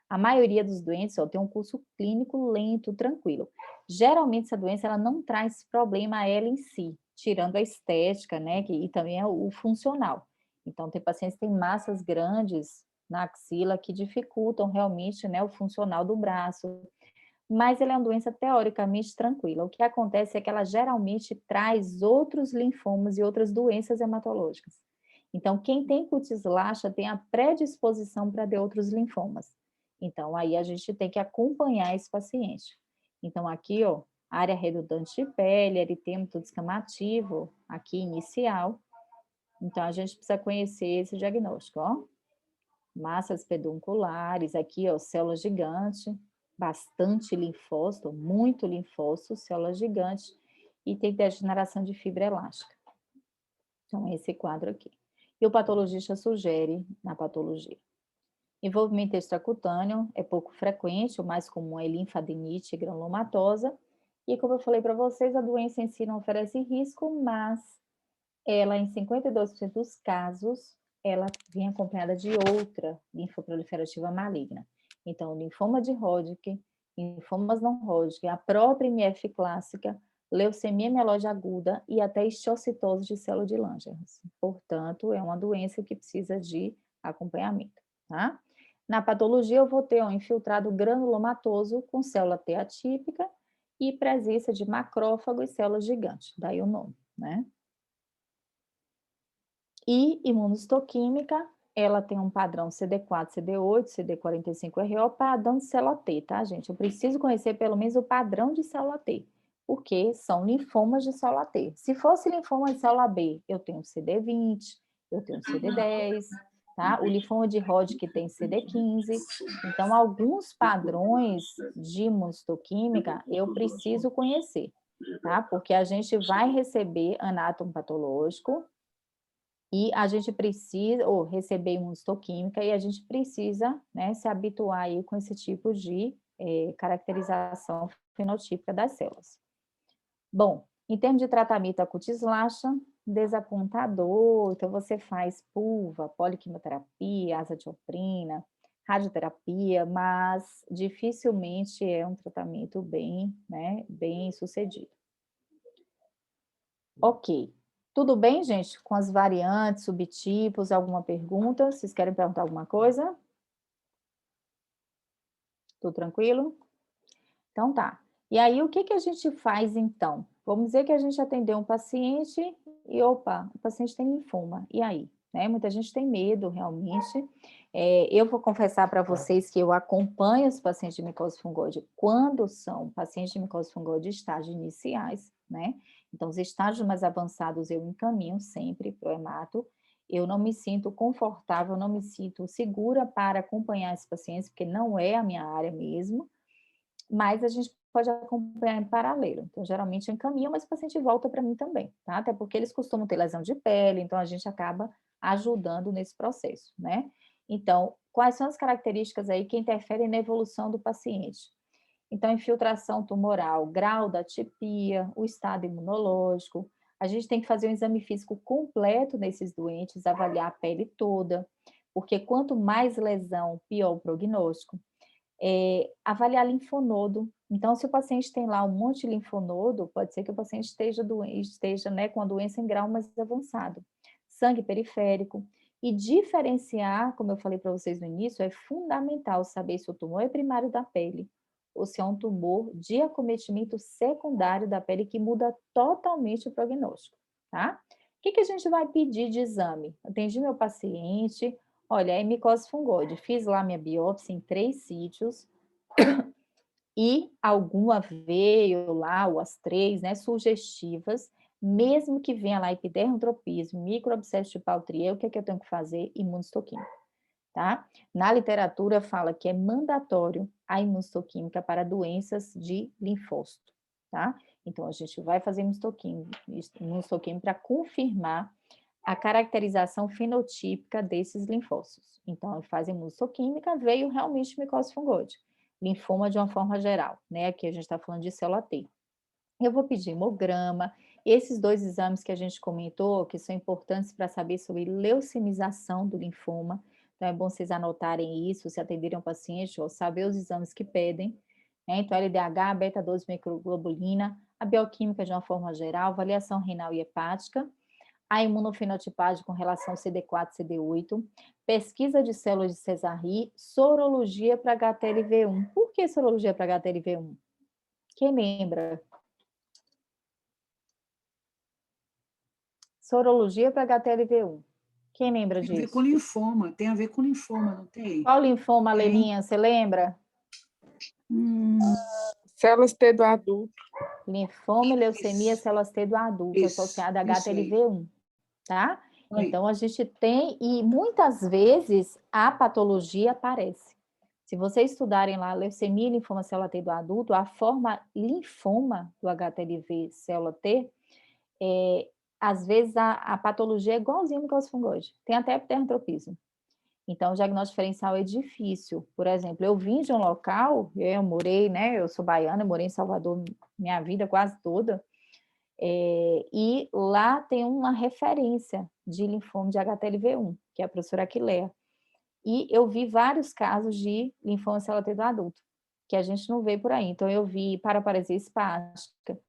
S1: A maioria dos doentes tem um curso clínico lento, tranquilo. Geralmente essa doença ela não traz problema a ela em si, tirando a estética, né, e também o funcional. Então tem pacientes que têm massas grandes na axila que dificultam realmente, né, o funcional do braço, mas ela é uma doença teoricamente tranquila. O que acontece é que ela geralmente traz outros linfomas e outras doenças hematológicas. Então, quem tem cutis-laxa tem a predisposição para ter outros linfomas. Então, aí a gente tem que acompanhar esse paciente. Então, aqui, ó, área redundante de pele, eritema descamativo, aqui inicial. Então, a gente precisa conhecer esse diagnóstico, ó. Massas pedunculares, aqui, ó, célula gigante, bastante linfócito, muito linfócito, célula gigante, e tem degeneração de fibra elástica. Então, esse quadro aqui. E o patologista sugere na patologia. Envolvimento extracutâneo é pouco frequente, o mais comum é linfadenite granulomatosa, e como eu falei para vocês, a doença em si não oferece risco, mas ela, em 52% dos casos, ela vem acompanhada de outra linfoproliferativa maligna. Então, linfoma de Hodgkin, linfomas não Hodgkin, a própria MF clássica, leucemia mieloide aguda e até histiocytose de célula de Langerhans. Portanto, é uma doença que precisa de acompanhamento, tá? Na patologia, eu vou ter um infiltrado granulomatoso com célula T atípica e presença de macrófago e células gigantes, daí o nome, né? E imunistoquímica, ela tem um padrão CD4, CD8, CD45RO, padrão de célula T, tá, gente? Eu preciso conhecer pelo menos o padrão de célula T, porque são linfomas de célula T. Se fosse linfoma de célula B, eu tenho CD20, eu tenho CD10, tá? O linfoma de Hodgkin tem CD15, então alguns padrões de imunistoquímica eu preciso conhecer, tá? Porque a gente vai receber anátomo patológico e a gente precisa, ou receber imunistoquímica, e a gente precisa, né, se habituar aí com esse tipo de caracterização fenotípica das células. Bom, em termos de tratamento a cutis-laxa, desapontador, então você faz pulva, poliquimioterapia, azatioprina, radioterapia, mas dificilmente é um tratamento bem, né, bem sucedido. Ok. Tudo bem, gente? Com as variantes, subtipos, alguma pergunta? Vocês querem perguntar alguma coisa? Tudo tranquilo? Então tá. E aí, o que que a gente faz então? Vamos dizer que a gente atendeu um paciente e, opa, o paciente tem linfoma. E aí? Né? Muita gente tem medo, realmente. Eu vou confessar para vocês que eu acompanho os pacientes de micose fungoide quando são pacientes de micose fungoide estágios iniciais, né? Então, os estágios mais avançados eu encaminho sempre para o hemato. Eu não me sinto confortável, não me sinto segura para acompanhar esses pacientes, porque não é a minha área mesmo, mas a gente pode acompanhar em paralelo. Então, geralmente eu encaminho, mas o paciente volta para mim também, tá? Até porque eles costumam ter lesão de pele, então a gente acaba ajudando nesse processo, né? Então, quais são as características aí que interferem na evolução do paciente? Então, infiltração tumoral, grau da atipia, o estado imunológico. A gente tem que fazer um exame físico completo nesses doentes, avaliar a pele toda, porque quanto mais lesão, pior o prognóstico. Avaliar linfonodo. Então, se o paciente tem lá um monte de linfonodo, pode ser que o paciente esteja né, com a doença em grau mais avançado. Sangue periférico. E diferenciar, como eu falei para vocês no início, é fundamental saber se o tumor é primário da pele ou se é um tumor de acometimento secundário da pele que muda totalmente o prognóstico, tá? O que que a gente vai pedir de exame? Atendi meu paciente, olha, é micose fungoide, fiz lá minha biópsia em 3 sítios e alguma veio lá, ou as 3, né, sugestivas, mesmo que venha lá epidermotropismo, microabscesso de Paltrier, o que é que eu tenho que fazer? Imunistoquímica, tá? Na literatura fala que é mandatório a imunistoquímica para doenças de linfócito, tá? Então, a gente vai fazer imunistoquímica para confirmar a caracterização fenotípica desses linfócitos. Então, faz imunistoquímica, veio realmente micose fungoide, linfoma de uma forma geral, né? Aqui a gente está falando de célula T. Eu vou pedir hemograma, esses 2 exames que a gente comentou, que são importantes para saber sobre leucemização do linfoma, então é bom vocês anotarem isso, se atenderem um paciente, ou saber os exames que pedem, né? Então, LDH, beta-12 microglobulina, a bioquímica de uma forma geral, avaliação renal e hepática, a imunofenotipagem com relação ao CD4 e CD8, pesquisa de células de Cesarri, sorologia para HTLV1. Por que sorologia para HTLV1? Quem lembra? Sorologia para HTLV1. Quem lembra disso?
S5: Tem a ver com linfoma, tem a ver com linfoma, não tem?
S1: Qual linfoma,
S5: Tem.
S1: Lelinha? Você lembra?
S6: Células T do adulto.
S1: Linfoma e leucemia,
S5: Isso.
S1: células T do adulto,
S5: Isso,
S1: associada a
S5: isso aí.
S1: HTLV1, tá?
S5: Aí.
S1: Então, a gente tem, e muitas vezes a patologia aparece. Se vocês estudarem lá leucemia e linfoma célula T do adulto, a forma linfoma do HTLV célula T, às vezes a patologia é igualzinha ao micose fungoide, tem até epidermotropismo. Então, o diagnóstico diferencial é difícil. Por exemplo, eu vim de um local, eu morei, né, eu sou baiana, eu morei em Salvador minha vida quase toda, e lá tem uma referência de linfoma de HTLV1, que é a professora Aquilea. E eu vi vários casos de linfoma célula T do adulto, que a gente não vê por aí. Então, eu vi paraparesia espástica,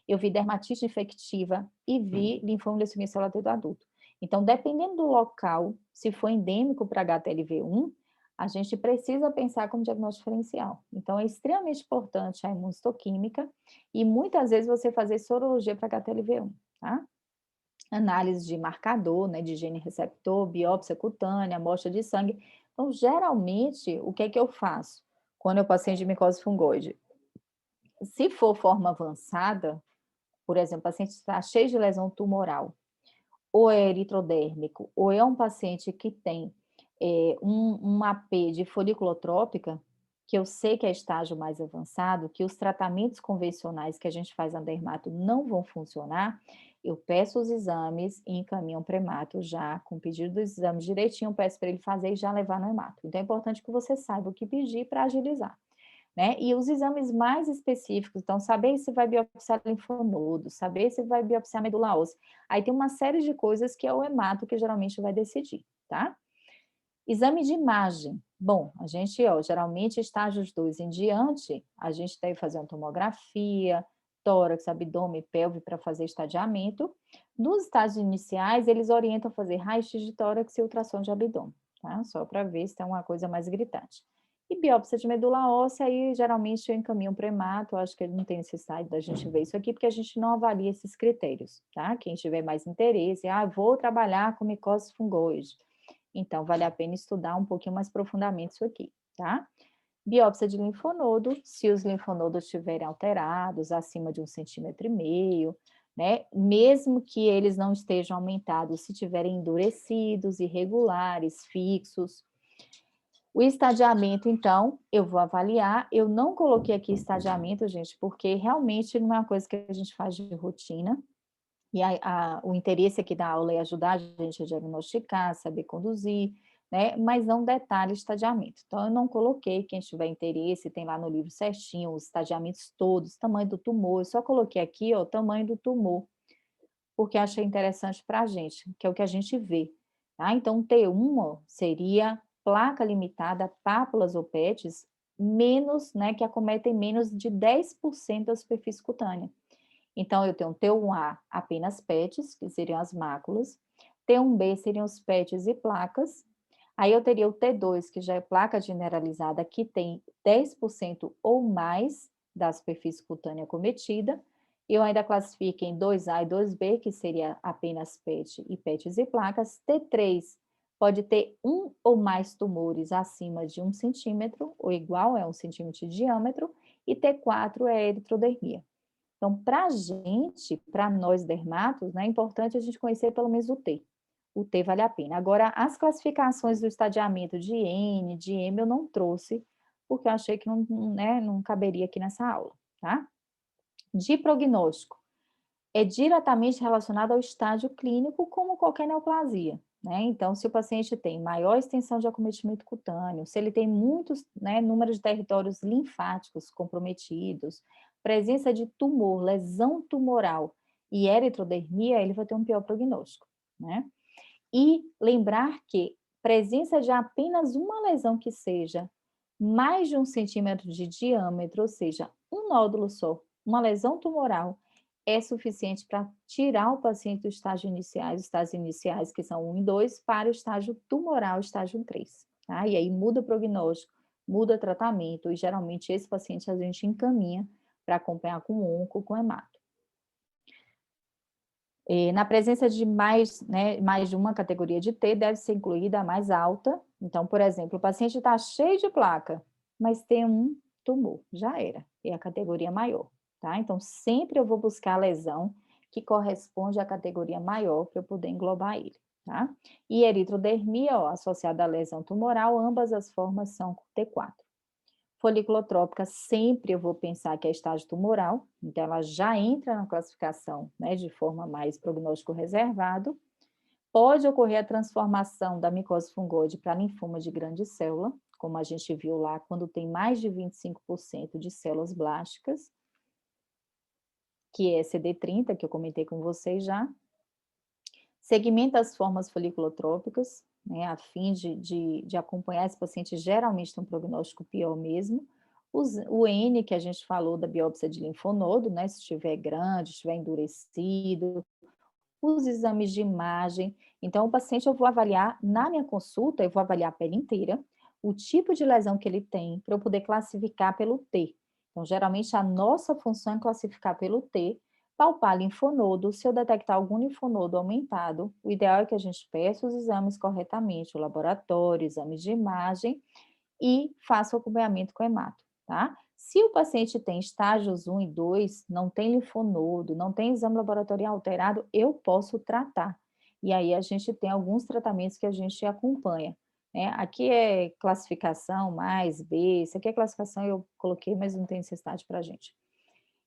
S1: eu vi dermatite infectiva e vi linfoma leucemia célula T do adulto. Então, dependendo do local, se for endêmico para HTLV1, a gente precisa pensar como diagnóstico diferencial. Então, é extremamente importante a imunistoquímica e muitas vezes você fazer sorologia para HTLV1, tá? Análise de marcador, né, de gene receptor, biópsia cutânea, amostra de sangue. Então, geralmente, o que é que eu faço quando eu paciente de micose fungoide? Se for forma avançada, por exemplo, o paciente está cheio de lesão tumoral, ou é eritrodérmico, ou é um paciente que tem um AP de foliculotrópica, que eu sei que é estágio mais avançado, que os tratamentos convencionais que a gente faz na dermato não vão funcionar, eu peço os exames e encaminho para o hemato já, com o pedido dos exames direitinho, peço para ele fazer e já levar no hemato. Então, é importante que você saiba o que pedir para agilizar, né? E os exames mais específicos, então, saber se vai biopsiar linfonodo, saber se vai biopsiar medula óssea. Aí tem uma série de coisas que é o hemato que geralmente vai decidir, tá? Exame de imagem. Bom, a gente, geralmente, estágios 2 em diante, a gente deve fazer uma tomografia, tórax, abdômen, pelve para fazer estadiamento. Nos estágios iniciais, eles orientam a fazer raio-x de tórax e ultrassom de abdômen, tá? Só para ver se tem uma coisa mais gritante. E biópsia de medula óssea, aí geralmente eu encaminho para o hemato, eu acho que não tem necessidade da gente ver isso aqui, porque a gente não avalia esses critérios, tá? Quem tiver mais interesse, vou trabalhar com micose fungoide. Então, vale a pena estudar um pouquinho mais profundamente isso aqui, tá? Biópsia de linfonodo, se os linfonodos estiverem alterados, acima de 1,5 cm, né? Mesmo que eles não estejam aumentados, se tiverem endurecidos, irregulares, fixos. O estadiamento, então, eu vou avaliar. Eu não coloquei aqui estadiamento, gente, porque realmente não é uma coisa que a gente faz de rotina. E o interesse aqui da aula é ajudar a gente a diagnosticar, saber conduzir, né? Mas não detalhe estadiamento. Então, eu não coloquei, quem tiver interesse, tem lá no livro certinho, os estadiamentos todos, tamanho do tumor. Eu só coloquei aqui, o tamanho do tumor, porque achei interessante para a gente, que é o que a gente vê. Tá? Então, T1 seria placa limitada, pápulas ou PETs, menos, né, que acometem menos de 10% da superfície cutânea. Então, eu tenho T1A apenas PETs, que seriam as máculas. T1B seriam os PETs e placas. Aí eu teria o T2, que já é placa generalizada, que tem 10% ou mais da superfície cutânea acometida. Eu ainda classifico em 2A e 2B, que seria apenas PET e PETs e placas. T3 pode ter um ou mais tumores acima de 1 centímetro, ou igual a 1 centímetro de diâmetro. E T4 é eritrodermia. Então, para a gente, para nós dermatos, né, é importante a gente conhecer pelo menos o T. O T vale a pena. Agora, as classificações do estadiamento de N, de M, eu não trouxe, porque eu achei que não caberia aqui nessa aula, tá? De prognóstico. É diretamente relacionado ao estágio clínico, como qualquer neoplasia, né? Então, se o paciente tem maior extensão de acometimento cutâneo, se ele tem muitos, né, número de territórios linfáticos comprometidos, presença de tumor, lesão tumoral e eritrodermia, ele vai ter um pior prognóstico, né? E lembrar que presença de apenas uma lesão que seja mais de 1 centímetro de diâmetro, ou seja, um nódulo só, uma lesão tumoral, é suficiente para tirar o paciente dos estágios iniciais, que são 1 e 2, para o estágio tumoral, estágio 3. Tá? E aí muda o prognóstico, muda o tratamento, e geralmente esse paciente a gente encaminha para acompanhar com onco, com hemato. Na presença de mais de uma categoria de T, deve ser incluída a mais alta. Então, por exemplo, o paciente está cheio de placa, mas tem um tumor, já era, é a categoria maior, tá? Então, sempre eu vou buscar a lesão que corresponde à categoria maior para eu poder englobar ele, tá? E eritrodermia, associada à lesão tumoral, ambas as formas são T4. Foliculotrópica, sempre eu vou pensar que é estágio tumoral, então ela já entra na classificação, né, de forma mais prognóstico reservado. Pode ocorrer a transformação da micose fungoide para linfoma de grande célula, como a gente viu lá, quando tem mais de 25% de células blásticas, que é CD30, que eu comentei com vocês já. Segmenta as formas foliculotrópicas, né, a fim de acompanhar esse paciente, geralmente tem um prognóstico pior mesmo. O N, que a gente falou da biópsia de linfonodo, né, se estiver grande, estiver endurecido, os exames de imagem. Então, o paciente eu vou avaliar, na minha consulta, eu vou avaliar a pele inteira, o tipo de lesão que ele tem, para eu poder classificar pelo T. Então, geralmente, a nossa função é classificar pelo T, palpar linfonodo. Se eu detectar algum linfonodo aumentado, o ideal é que a gente peça os exames corretamente, o laboratório, exames de imagem, e faça o acompanhamento com hemato, tá? Se o paciente tem estágios 1 e 2, não tem linfonodo, não tem exame laboratorial alterado, eu posso tratar. E aí a gente tem alguns tratamentos que a gente acompanha. né? Aqui é classificação mais B, isso aqui é classificação, eu coloquei, mas não tem necessidade para a gente.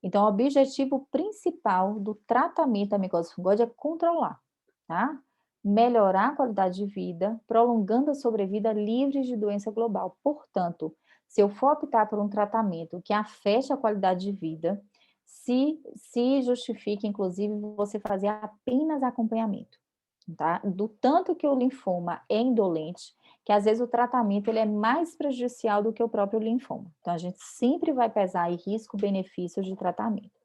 S1: Então, o objetivo principal do tratamento da micose fungóide é controlar, tá? Melhorar a qualidade de vida, prolongando a sobrevida livre de doença global. Portanto, se eu for optar por um tratamento que afete a qualidade de vida, se justifica, inclusive, você fazer apenas acompanhamento, tá? Do tanto que o linfoma é indolente, que às vezes o tratamento ele é mais prejudicial do que o próprio linfoma. Então, a gente sempre vai pesar aí risco-benefício de tratamento.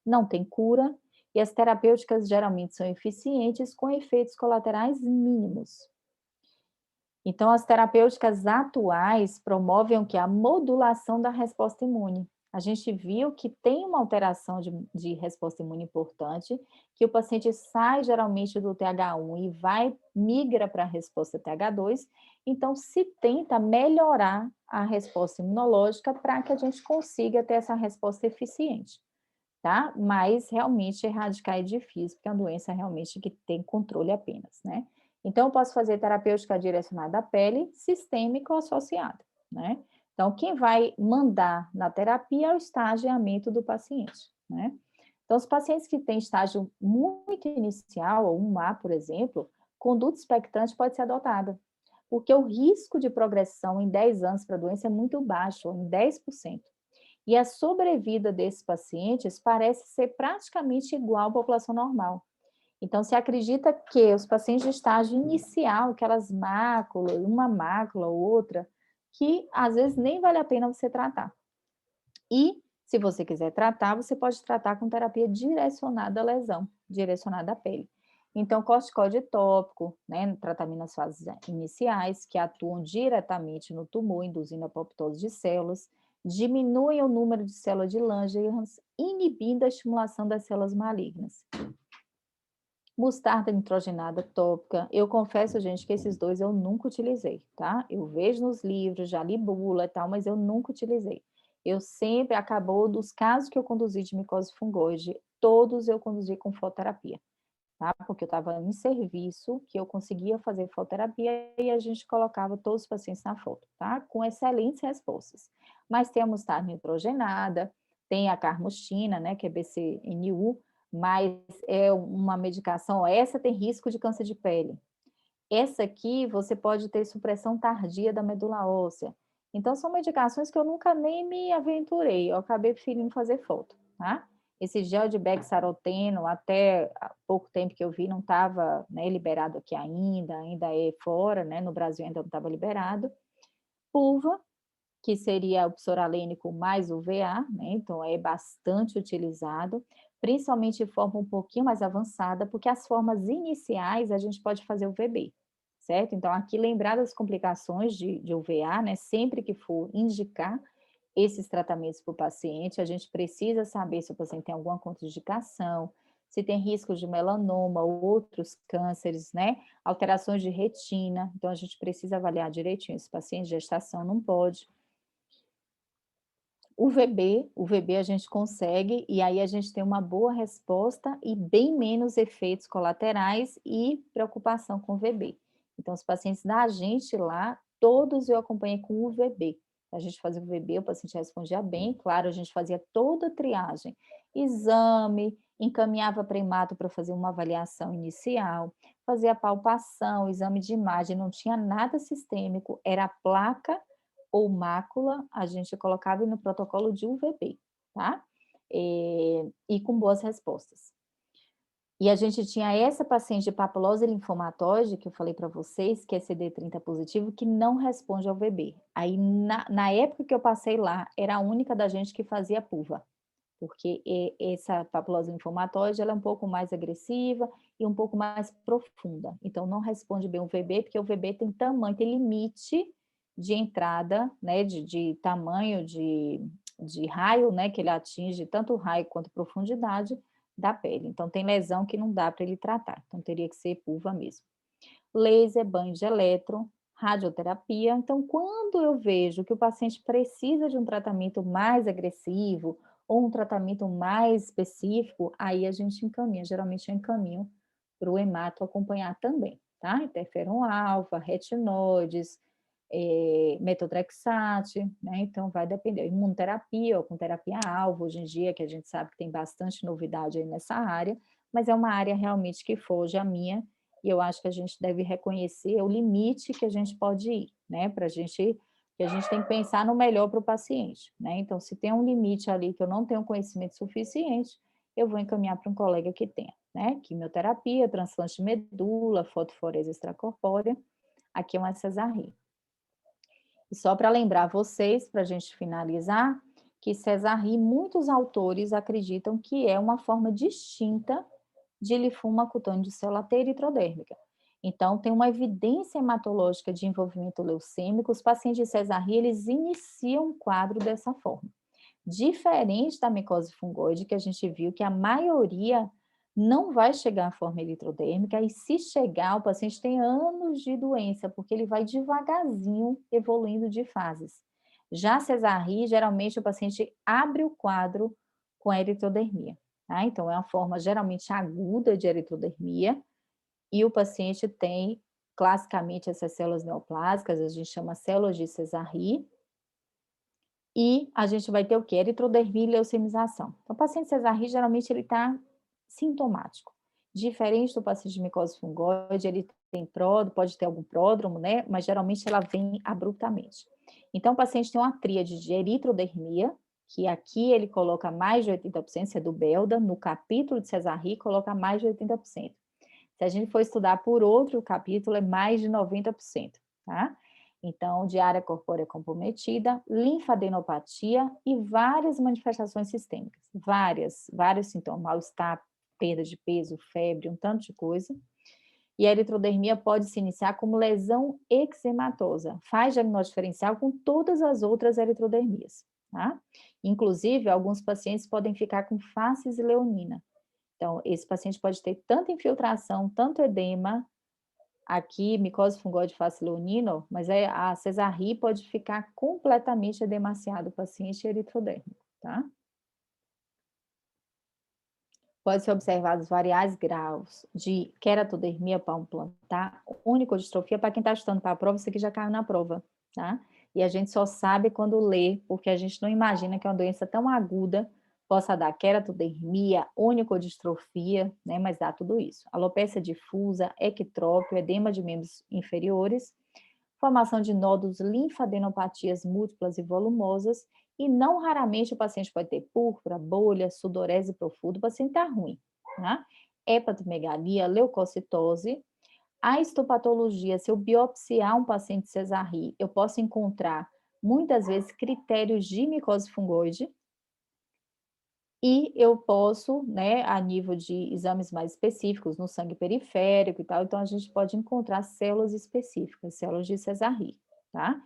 S1: Não tem cura, e as terapêuticas geralmente são eficientes com efeitos colaterais mínimos. Então, as terapêuticas atuais promovem o que? A modulação da resposta imune. A gente viu que tem uma alteração de resposta imune importante, que o paciente sai geralmente do TH1 e migra para a resposta TH2, então se tenta melhorar a resposta imunológica para que a gente consiga ter essa resposta eficiente, tá? Mas realmente erradicar é difícil, porque é uma doença realmente que tem controle apenas, né? Então, eu posso fazer terapêutica direcionada à pele, sistêmica ou associada, né? Então, quem vai mandar na terapia é o estagiamento do paciente, né? Então, os pacientes que têm estágio muito inicial, ou 1A, por exemplo, conduta expectante pode ser adotada, porque o risco de progressão em 10 anos para a doença é muito baixo, em 10%. E a sobrevida desses pacientes parece ser praticamente igual à população normal. Então, se acredita que os pacientes de estágio inicial, aquelas máculas, uma mácula ou outra, que às vezes nem vale a pena você tratar. E, se você quiser tratar, você pode tratar com terapia direcionada à lesão, direcionada à pele. Então, corticoide tópico, né, tratamento nas fases iniciais, que atuam diretamente no tumor, induzindo a apoptose de células, diminuem o número de células de Langerhans, inibindo a estimulação das células malignas. Mostarda nitrogenada tópica, eu confesso, gente, que esses dois eu nunca utilizei, tá? Eu vejo nos livros, já li bula e tal, mas eu nunca utilizei. Eu sempre, acabou dos casos que eu conduzi de micose fungoide, todos eu conduzi com fototerapia, tá? Porque eu estava em serviço, que eu conseguia fazer fototerapia e a gente colocava todos os pacientes na foto, tá? Com excelentes respostas. Mas tem a mostarda nitrogenada, tem a carmustina, né, que é BCNU, mas é uma medicação, essa tem risco de câncer de pele. Essa aqui, você pode ter supressão tardia da medula óssea. Então, são medicações que eu nunca nem me aventurei, eu acabei preferindo fazer foto, tá? Esse gel de bexaroteno, até há pouco tempo que eu vi, não estava, né, liberado aqui ainda é fora, né, no Brasil ainda não estava liberado. Pulva, que seria o psoralênico mais UVA, né? Então é bastante utilizado, principalmente de forma um pouquinho mais avançada, porque as formas iniciais a gente pode fazer o VB, certo? Então aqui lembrar das complicações de UVA, né? Sempre que for indicar esses tratamentos para o paciente, a gente precisa saber se o paciente tem alguma contraindicação, se tem risco de melanoma ou outros cânceres, né? Alterações de retina, então a gente precisa avaliar direitinho. Esse paciente de gestação não pode. O VB a gente consegue, e aí a gente tem uma boa resposta e bem menos efeitos colaterais e preocupação com o VB. Então, os pacientes da gente lá, todos eu acompanhei com o VB. A gente fazia o VB, o paciente respondia bem, claro, a gente fazia toda a triagem, exame, encaminhava para hemato para fazer uma avaliação inicial, fazia palpação, exame de imagem, não tinha nada sistêmico, era placa ou mácula, a gente colocava no protocolo de UVB, tá? E com boas respostas. E a gente tinha essa paciente de papilose linfomatóide, que eu falei para vocês, que é CD30 positivo, que não responde ao VB. Aí, na época que eu passei lá, era a única da gente que fazia PUVA, porque essa papilose linfomatóide, ela é um pouco mais agressiva e um pouco mais profunda. Então, não responde bem o VB, porque o VB tem tamanho, tem limite de entrada, né, de tamanho de raio, né, que ele atinge tanto raio quanto profundidade da pele. Então, tem lesão que não dá para ele tratar. Então, teria que ser PUVA mesmo. Laser, banho de elétron, radioterapia. Então, quando eu vejo que o paciente precisa de um tratamento mais agressivo ou um tratamento mais específico, aí a gente encaminha. Geralmente eu encaminho para o hemato acompanhar também, tá? Interferon alfa, retinoides, metotrexate, né? Então vai depender. Imunoterapia ou com terapia-alvo, hoje em dia, que a gente sabe que tem bastante novidade aí nessa área, mas é uma área realmente que foge a minha, e eu acho que a gente deve reconhecer o limite que a gente pode ir, né? Para a gente, que a gente tem que pensar no melhor para o paciente, né? Então, se tem um limite ali que eu não tenho conhecimento suficiente, eu vou encaminhar para um colega que tenha, né? Quimioterapia, transplante de medula, fotoforese extracorpórea, aqui é uma Cesarri. E só para lembrar vocês, para a gente finalizar, que Cesarri, muitos autores acreditam que é uma forma distinta de linfoma cutâneo de célula T eritrodérmica. Então, tem uma evidência hematológica de envolvimento leucêmico, os pacientes de Cesarri, eles iniciam um quadro dessa forma. Diferente da micose fungoide, que a gente viu que a maioria não vai chegar à forma eritrodérmica, e se chegar, o paciente tem anos de doença, porque ele vai devagarzinho evoluindo de fases. Já Cesarri, geralmente o paciente abre o quadro com eritrodermia, tá? Então, é uma forma geralmente aguda de eritrodermia, e o paciente tem, classicamente, essas células neoplásicas, a gente chama células de Cesarri, e a gente vai ter o quê? Eritrodermia e leucemização. Então, o paciente Cesarri, geralmente, ele está sintomático. Diferente do paciente de micose fungoide, ele tem pródromo, pode ter algum pródromo, né? Mas, geralmente, ela vem abruptamente. Então, o paciente tem uma tríade de eritrodermia, que aqui ele coloca mais de 80%, isso é do Belda, no capítulo de Cesarri, coloca mais de 80%. Se a gente for estudar por outro capítulo, é mais de 90%, tá? Então, diária corpórea comprometida, linfadenopatia e várias manifestações sistêmicas, vários sintomas, mal-estar, perda de peso, febre, um tanto de coisa. E a eritrodermia pode se iniciar como lesão eczematosa, faz diagnóstico diferencial com todas as outras eritrodermias, tá? Inclusive, alguns pacientes podem ficar com faces leonina. Então, esse paciente pode ter tanta infiltração, tanto edema, aqui, micose fungoide face leonino, mas a Cesarri pode ficar completamente edemaciado o paciente eritrodérmico, tá? Pode ser observados variais graus de queratodermia palmoplantar, unicodistrofia, para quem está estudando para a prova, isso aqui já caiu na prova, tá? E a gente só sabe quando lê, porque a gente não imagina que é uma doença tão aguda possa dar queratodermia, unicodistrofia, né, mas dá tudo isso. Alopecia difusa, ectrópio, edema de membros inferiores, formação de nódulos, linfadenopatias múltiplas e volumosas, e não raramente o paciente pode ter púrpura, bolha, sudorese profunda, o paciente está ruim, tá? Hepatomegalia, leucocitose. A histopatologia, se eu biopsiar um paciente Cesarri, eu posso encontrar, muitas vezes, critérios de micose fungoide, e eu posso, né, a nível de exames mais específicos, no sangue periférico e tal, então a gente pode encontrar células específicas, células de Cesarri, tá?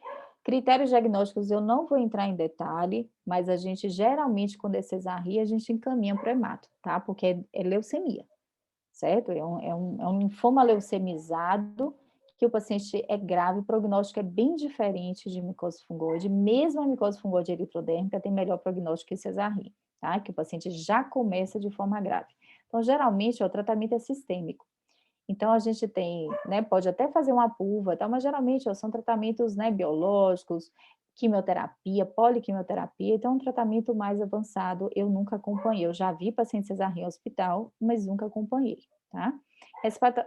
S1: Critérios diagnósticos eu não vou entrar em detalhe, mas a gente geralmente, quando é Cesarri, a gente encaminha para o hemato, tá? Porque é leucemia, certo? É um linfoma leucemizado, que o paciente é grave, o prognóstico é bem diferente de micose fungoide, mesmo a micose fungoide eritrodérmica tem melhor prognóstico que Cesarri, tá? Que o paciente já começa de forma grave. Então, geralmente, o tratamento é sistêmico. Então, a gente tem, né, pode até fazer uma pulva, tá? Mas geralmente são tratamentos, né, biológicos, quimioterapia, poliquimioterapia, então um tratamento mais avançado eu nunca acompanhei. Eu já vi paciente Cesarri em hospital, mas nunca acompanhei, tá?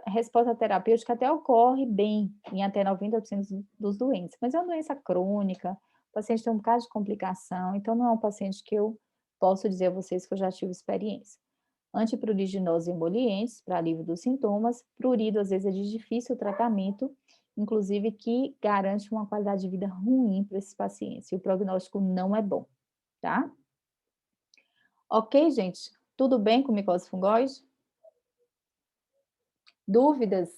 S1: Resposta terapêutica até ocorre bem em até 90% dos doentes, mas é uma doença crônica, o paciente tem um bocado de complicação, então não é um paciente que eu posso dizer a vocês que eu já tive experiência. Antipruriginose e emolientes, para alívio dos sintomas. Prurido, às vezes, é de difícil tratamento, inclusive que garante uma qualidade de vida ruim para esses pacientes, e o prognóstico não é bom, tá? Ok, gente? Tudo bem com micose fungoide? Dúvidas?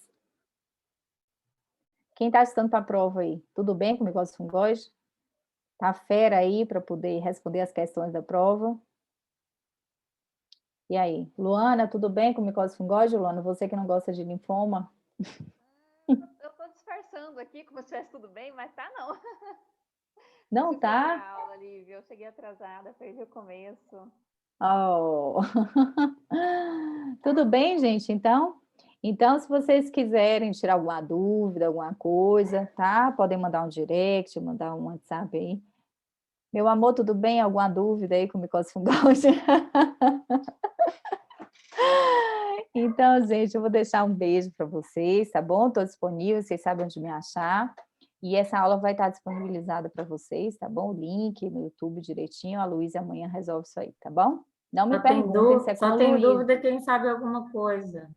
S1: Quem está estudando para a prova aí? Tudo bem com micose fungoide? Tá fera aí para poder responder as questões da prova? E aí, Luana, tudo bem com micose fungoide, Luana? Você que não gosta de linfoma?
S4: Eu tô disfarçando aqui como se estivesse tudo bem, mas tá não.
S1: Não
S4: Fui perder
S1: tá?
S4: a aula, Lívia. Eu cheguei atrasada, perdi o começo.
S1: Oh. Tudo bem, gente? Então, Então, se vocês quiserem tirar alguma dúvida, alguma coisa, tá? Podem mandar um direct, mandar um WhatsApp aí. Meu amor, tudo bem? Alguma dúvida aí com micose fungose? Então, gente, eu vou deixar um beijo para vocês, tá bom? Estou disponível, vocês sabem onde me achar. E essa aula vai estar disponibilizada para vocês, tá bom? O link no YouTube direitinho. A Luísa amanhã resolve isso aí, tá bom? Não me perguntem se é com
S7: Só
S1: a
S7: tem
S1: Luísa.
S7: dúvida quem sabe alguma coisa.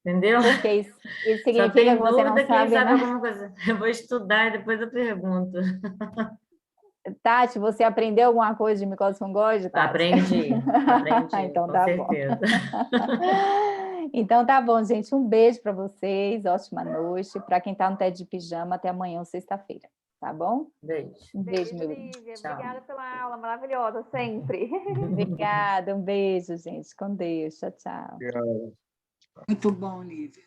S7: Entendeu?
S1: Porque isso
S7: Só
S1: significa
S7: tem
S1: que você não
S7: dúvida quem
S1: sabe,
S7: sabe
S1: né?
S7: alguma coisa. Eu vou estudar e depois eu pergunto.
S1: Tati, você aprendeu alguma coisa de micose fungose, Tati?
S7: Aprendi,
S1: Então
S7: com
S1: tá
S7: certeza.
S1: bom. Então tá bom, gente. Um beijo para vocês, ótima noite. Para quem tá no TED de pijama, até amanhã, sexta-feira, tá bom?
S7: Beijo.
S1: Um beijo,
S4: Beijo,
S1: meu lindo.
S4: Lívia.
S7: Tchau.
S4: Obrigada pela aula maravilhosa, sempre.
S1: Obrigada, um beijo, gente. Com Deus. Tchau, tchau.
S5: Muito bom, Lívia.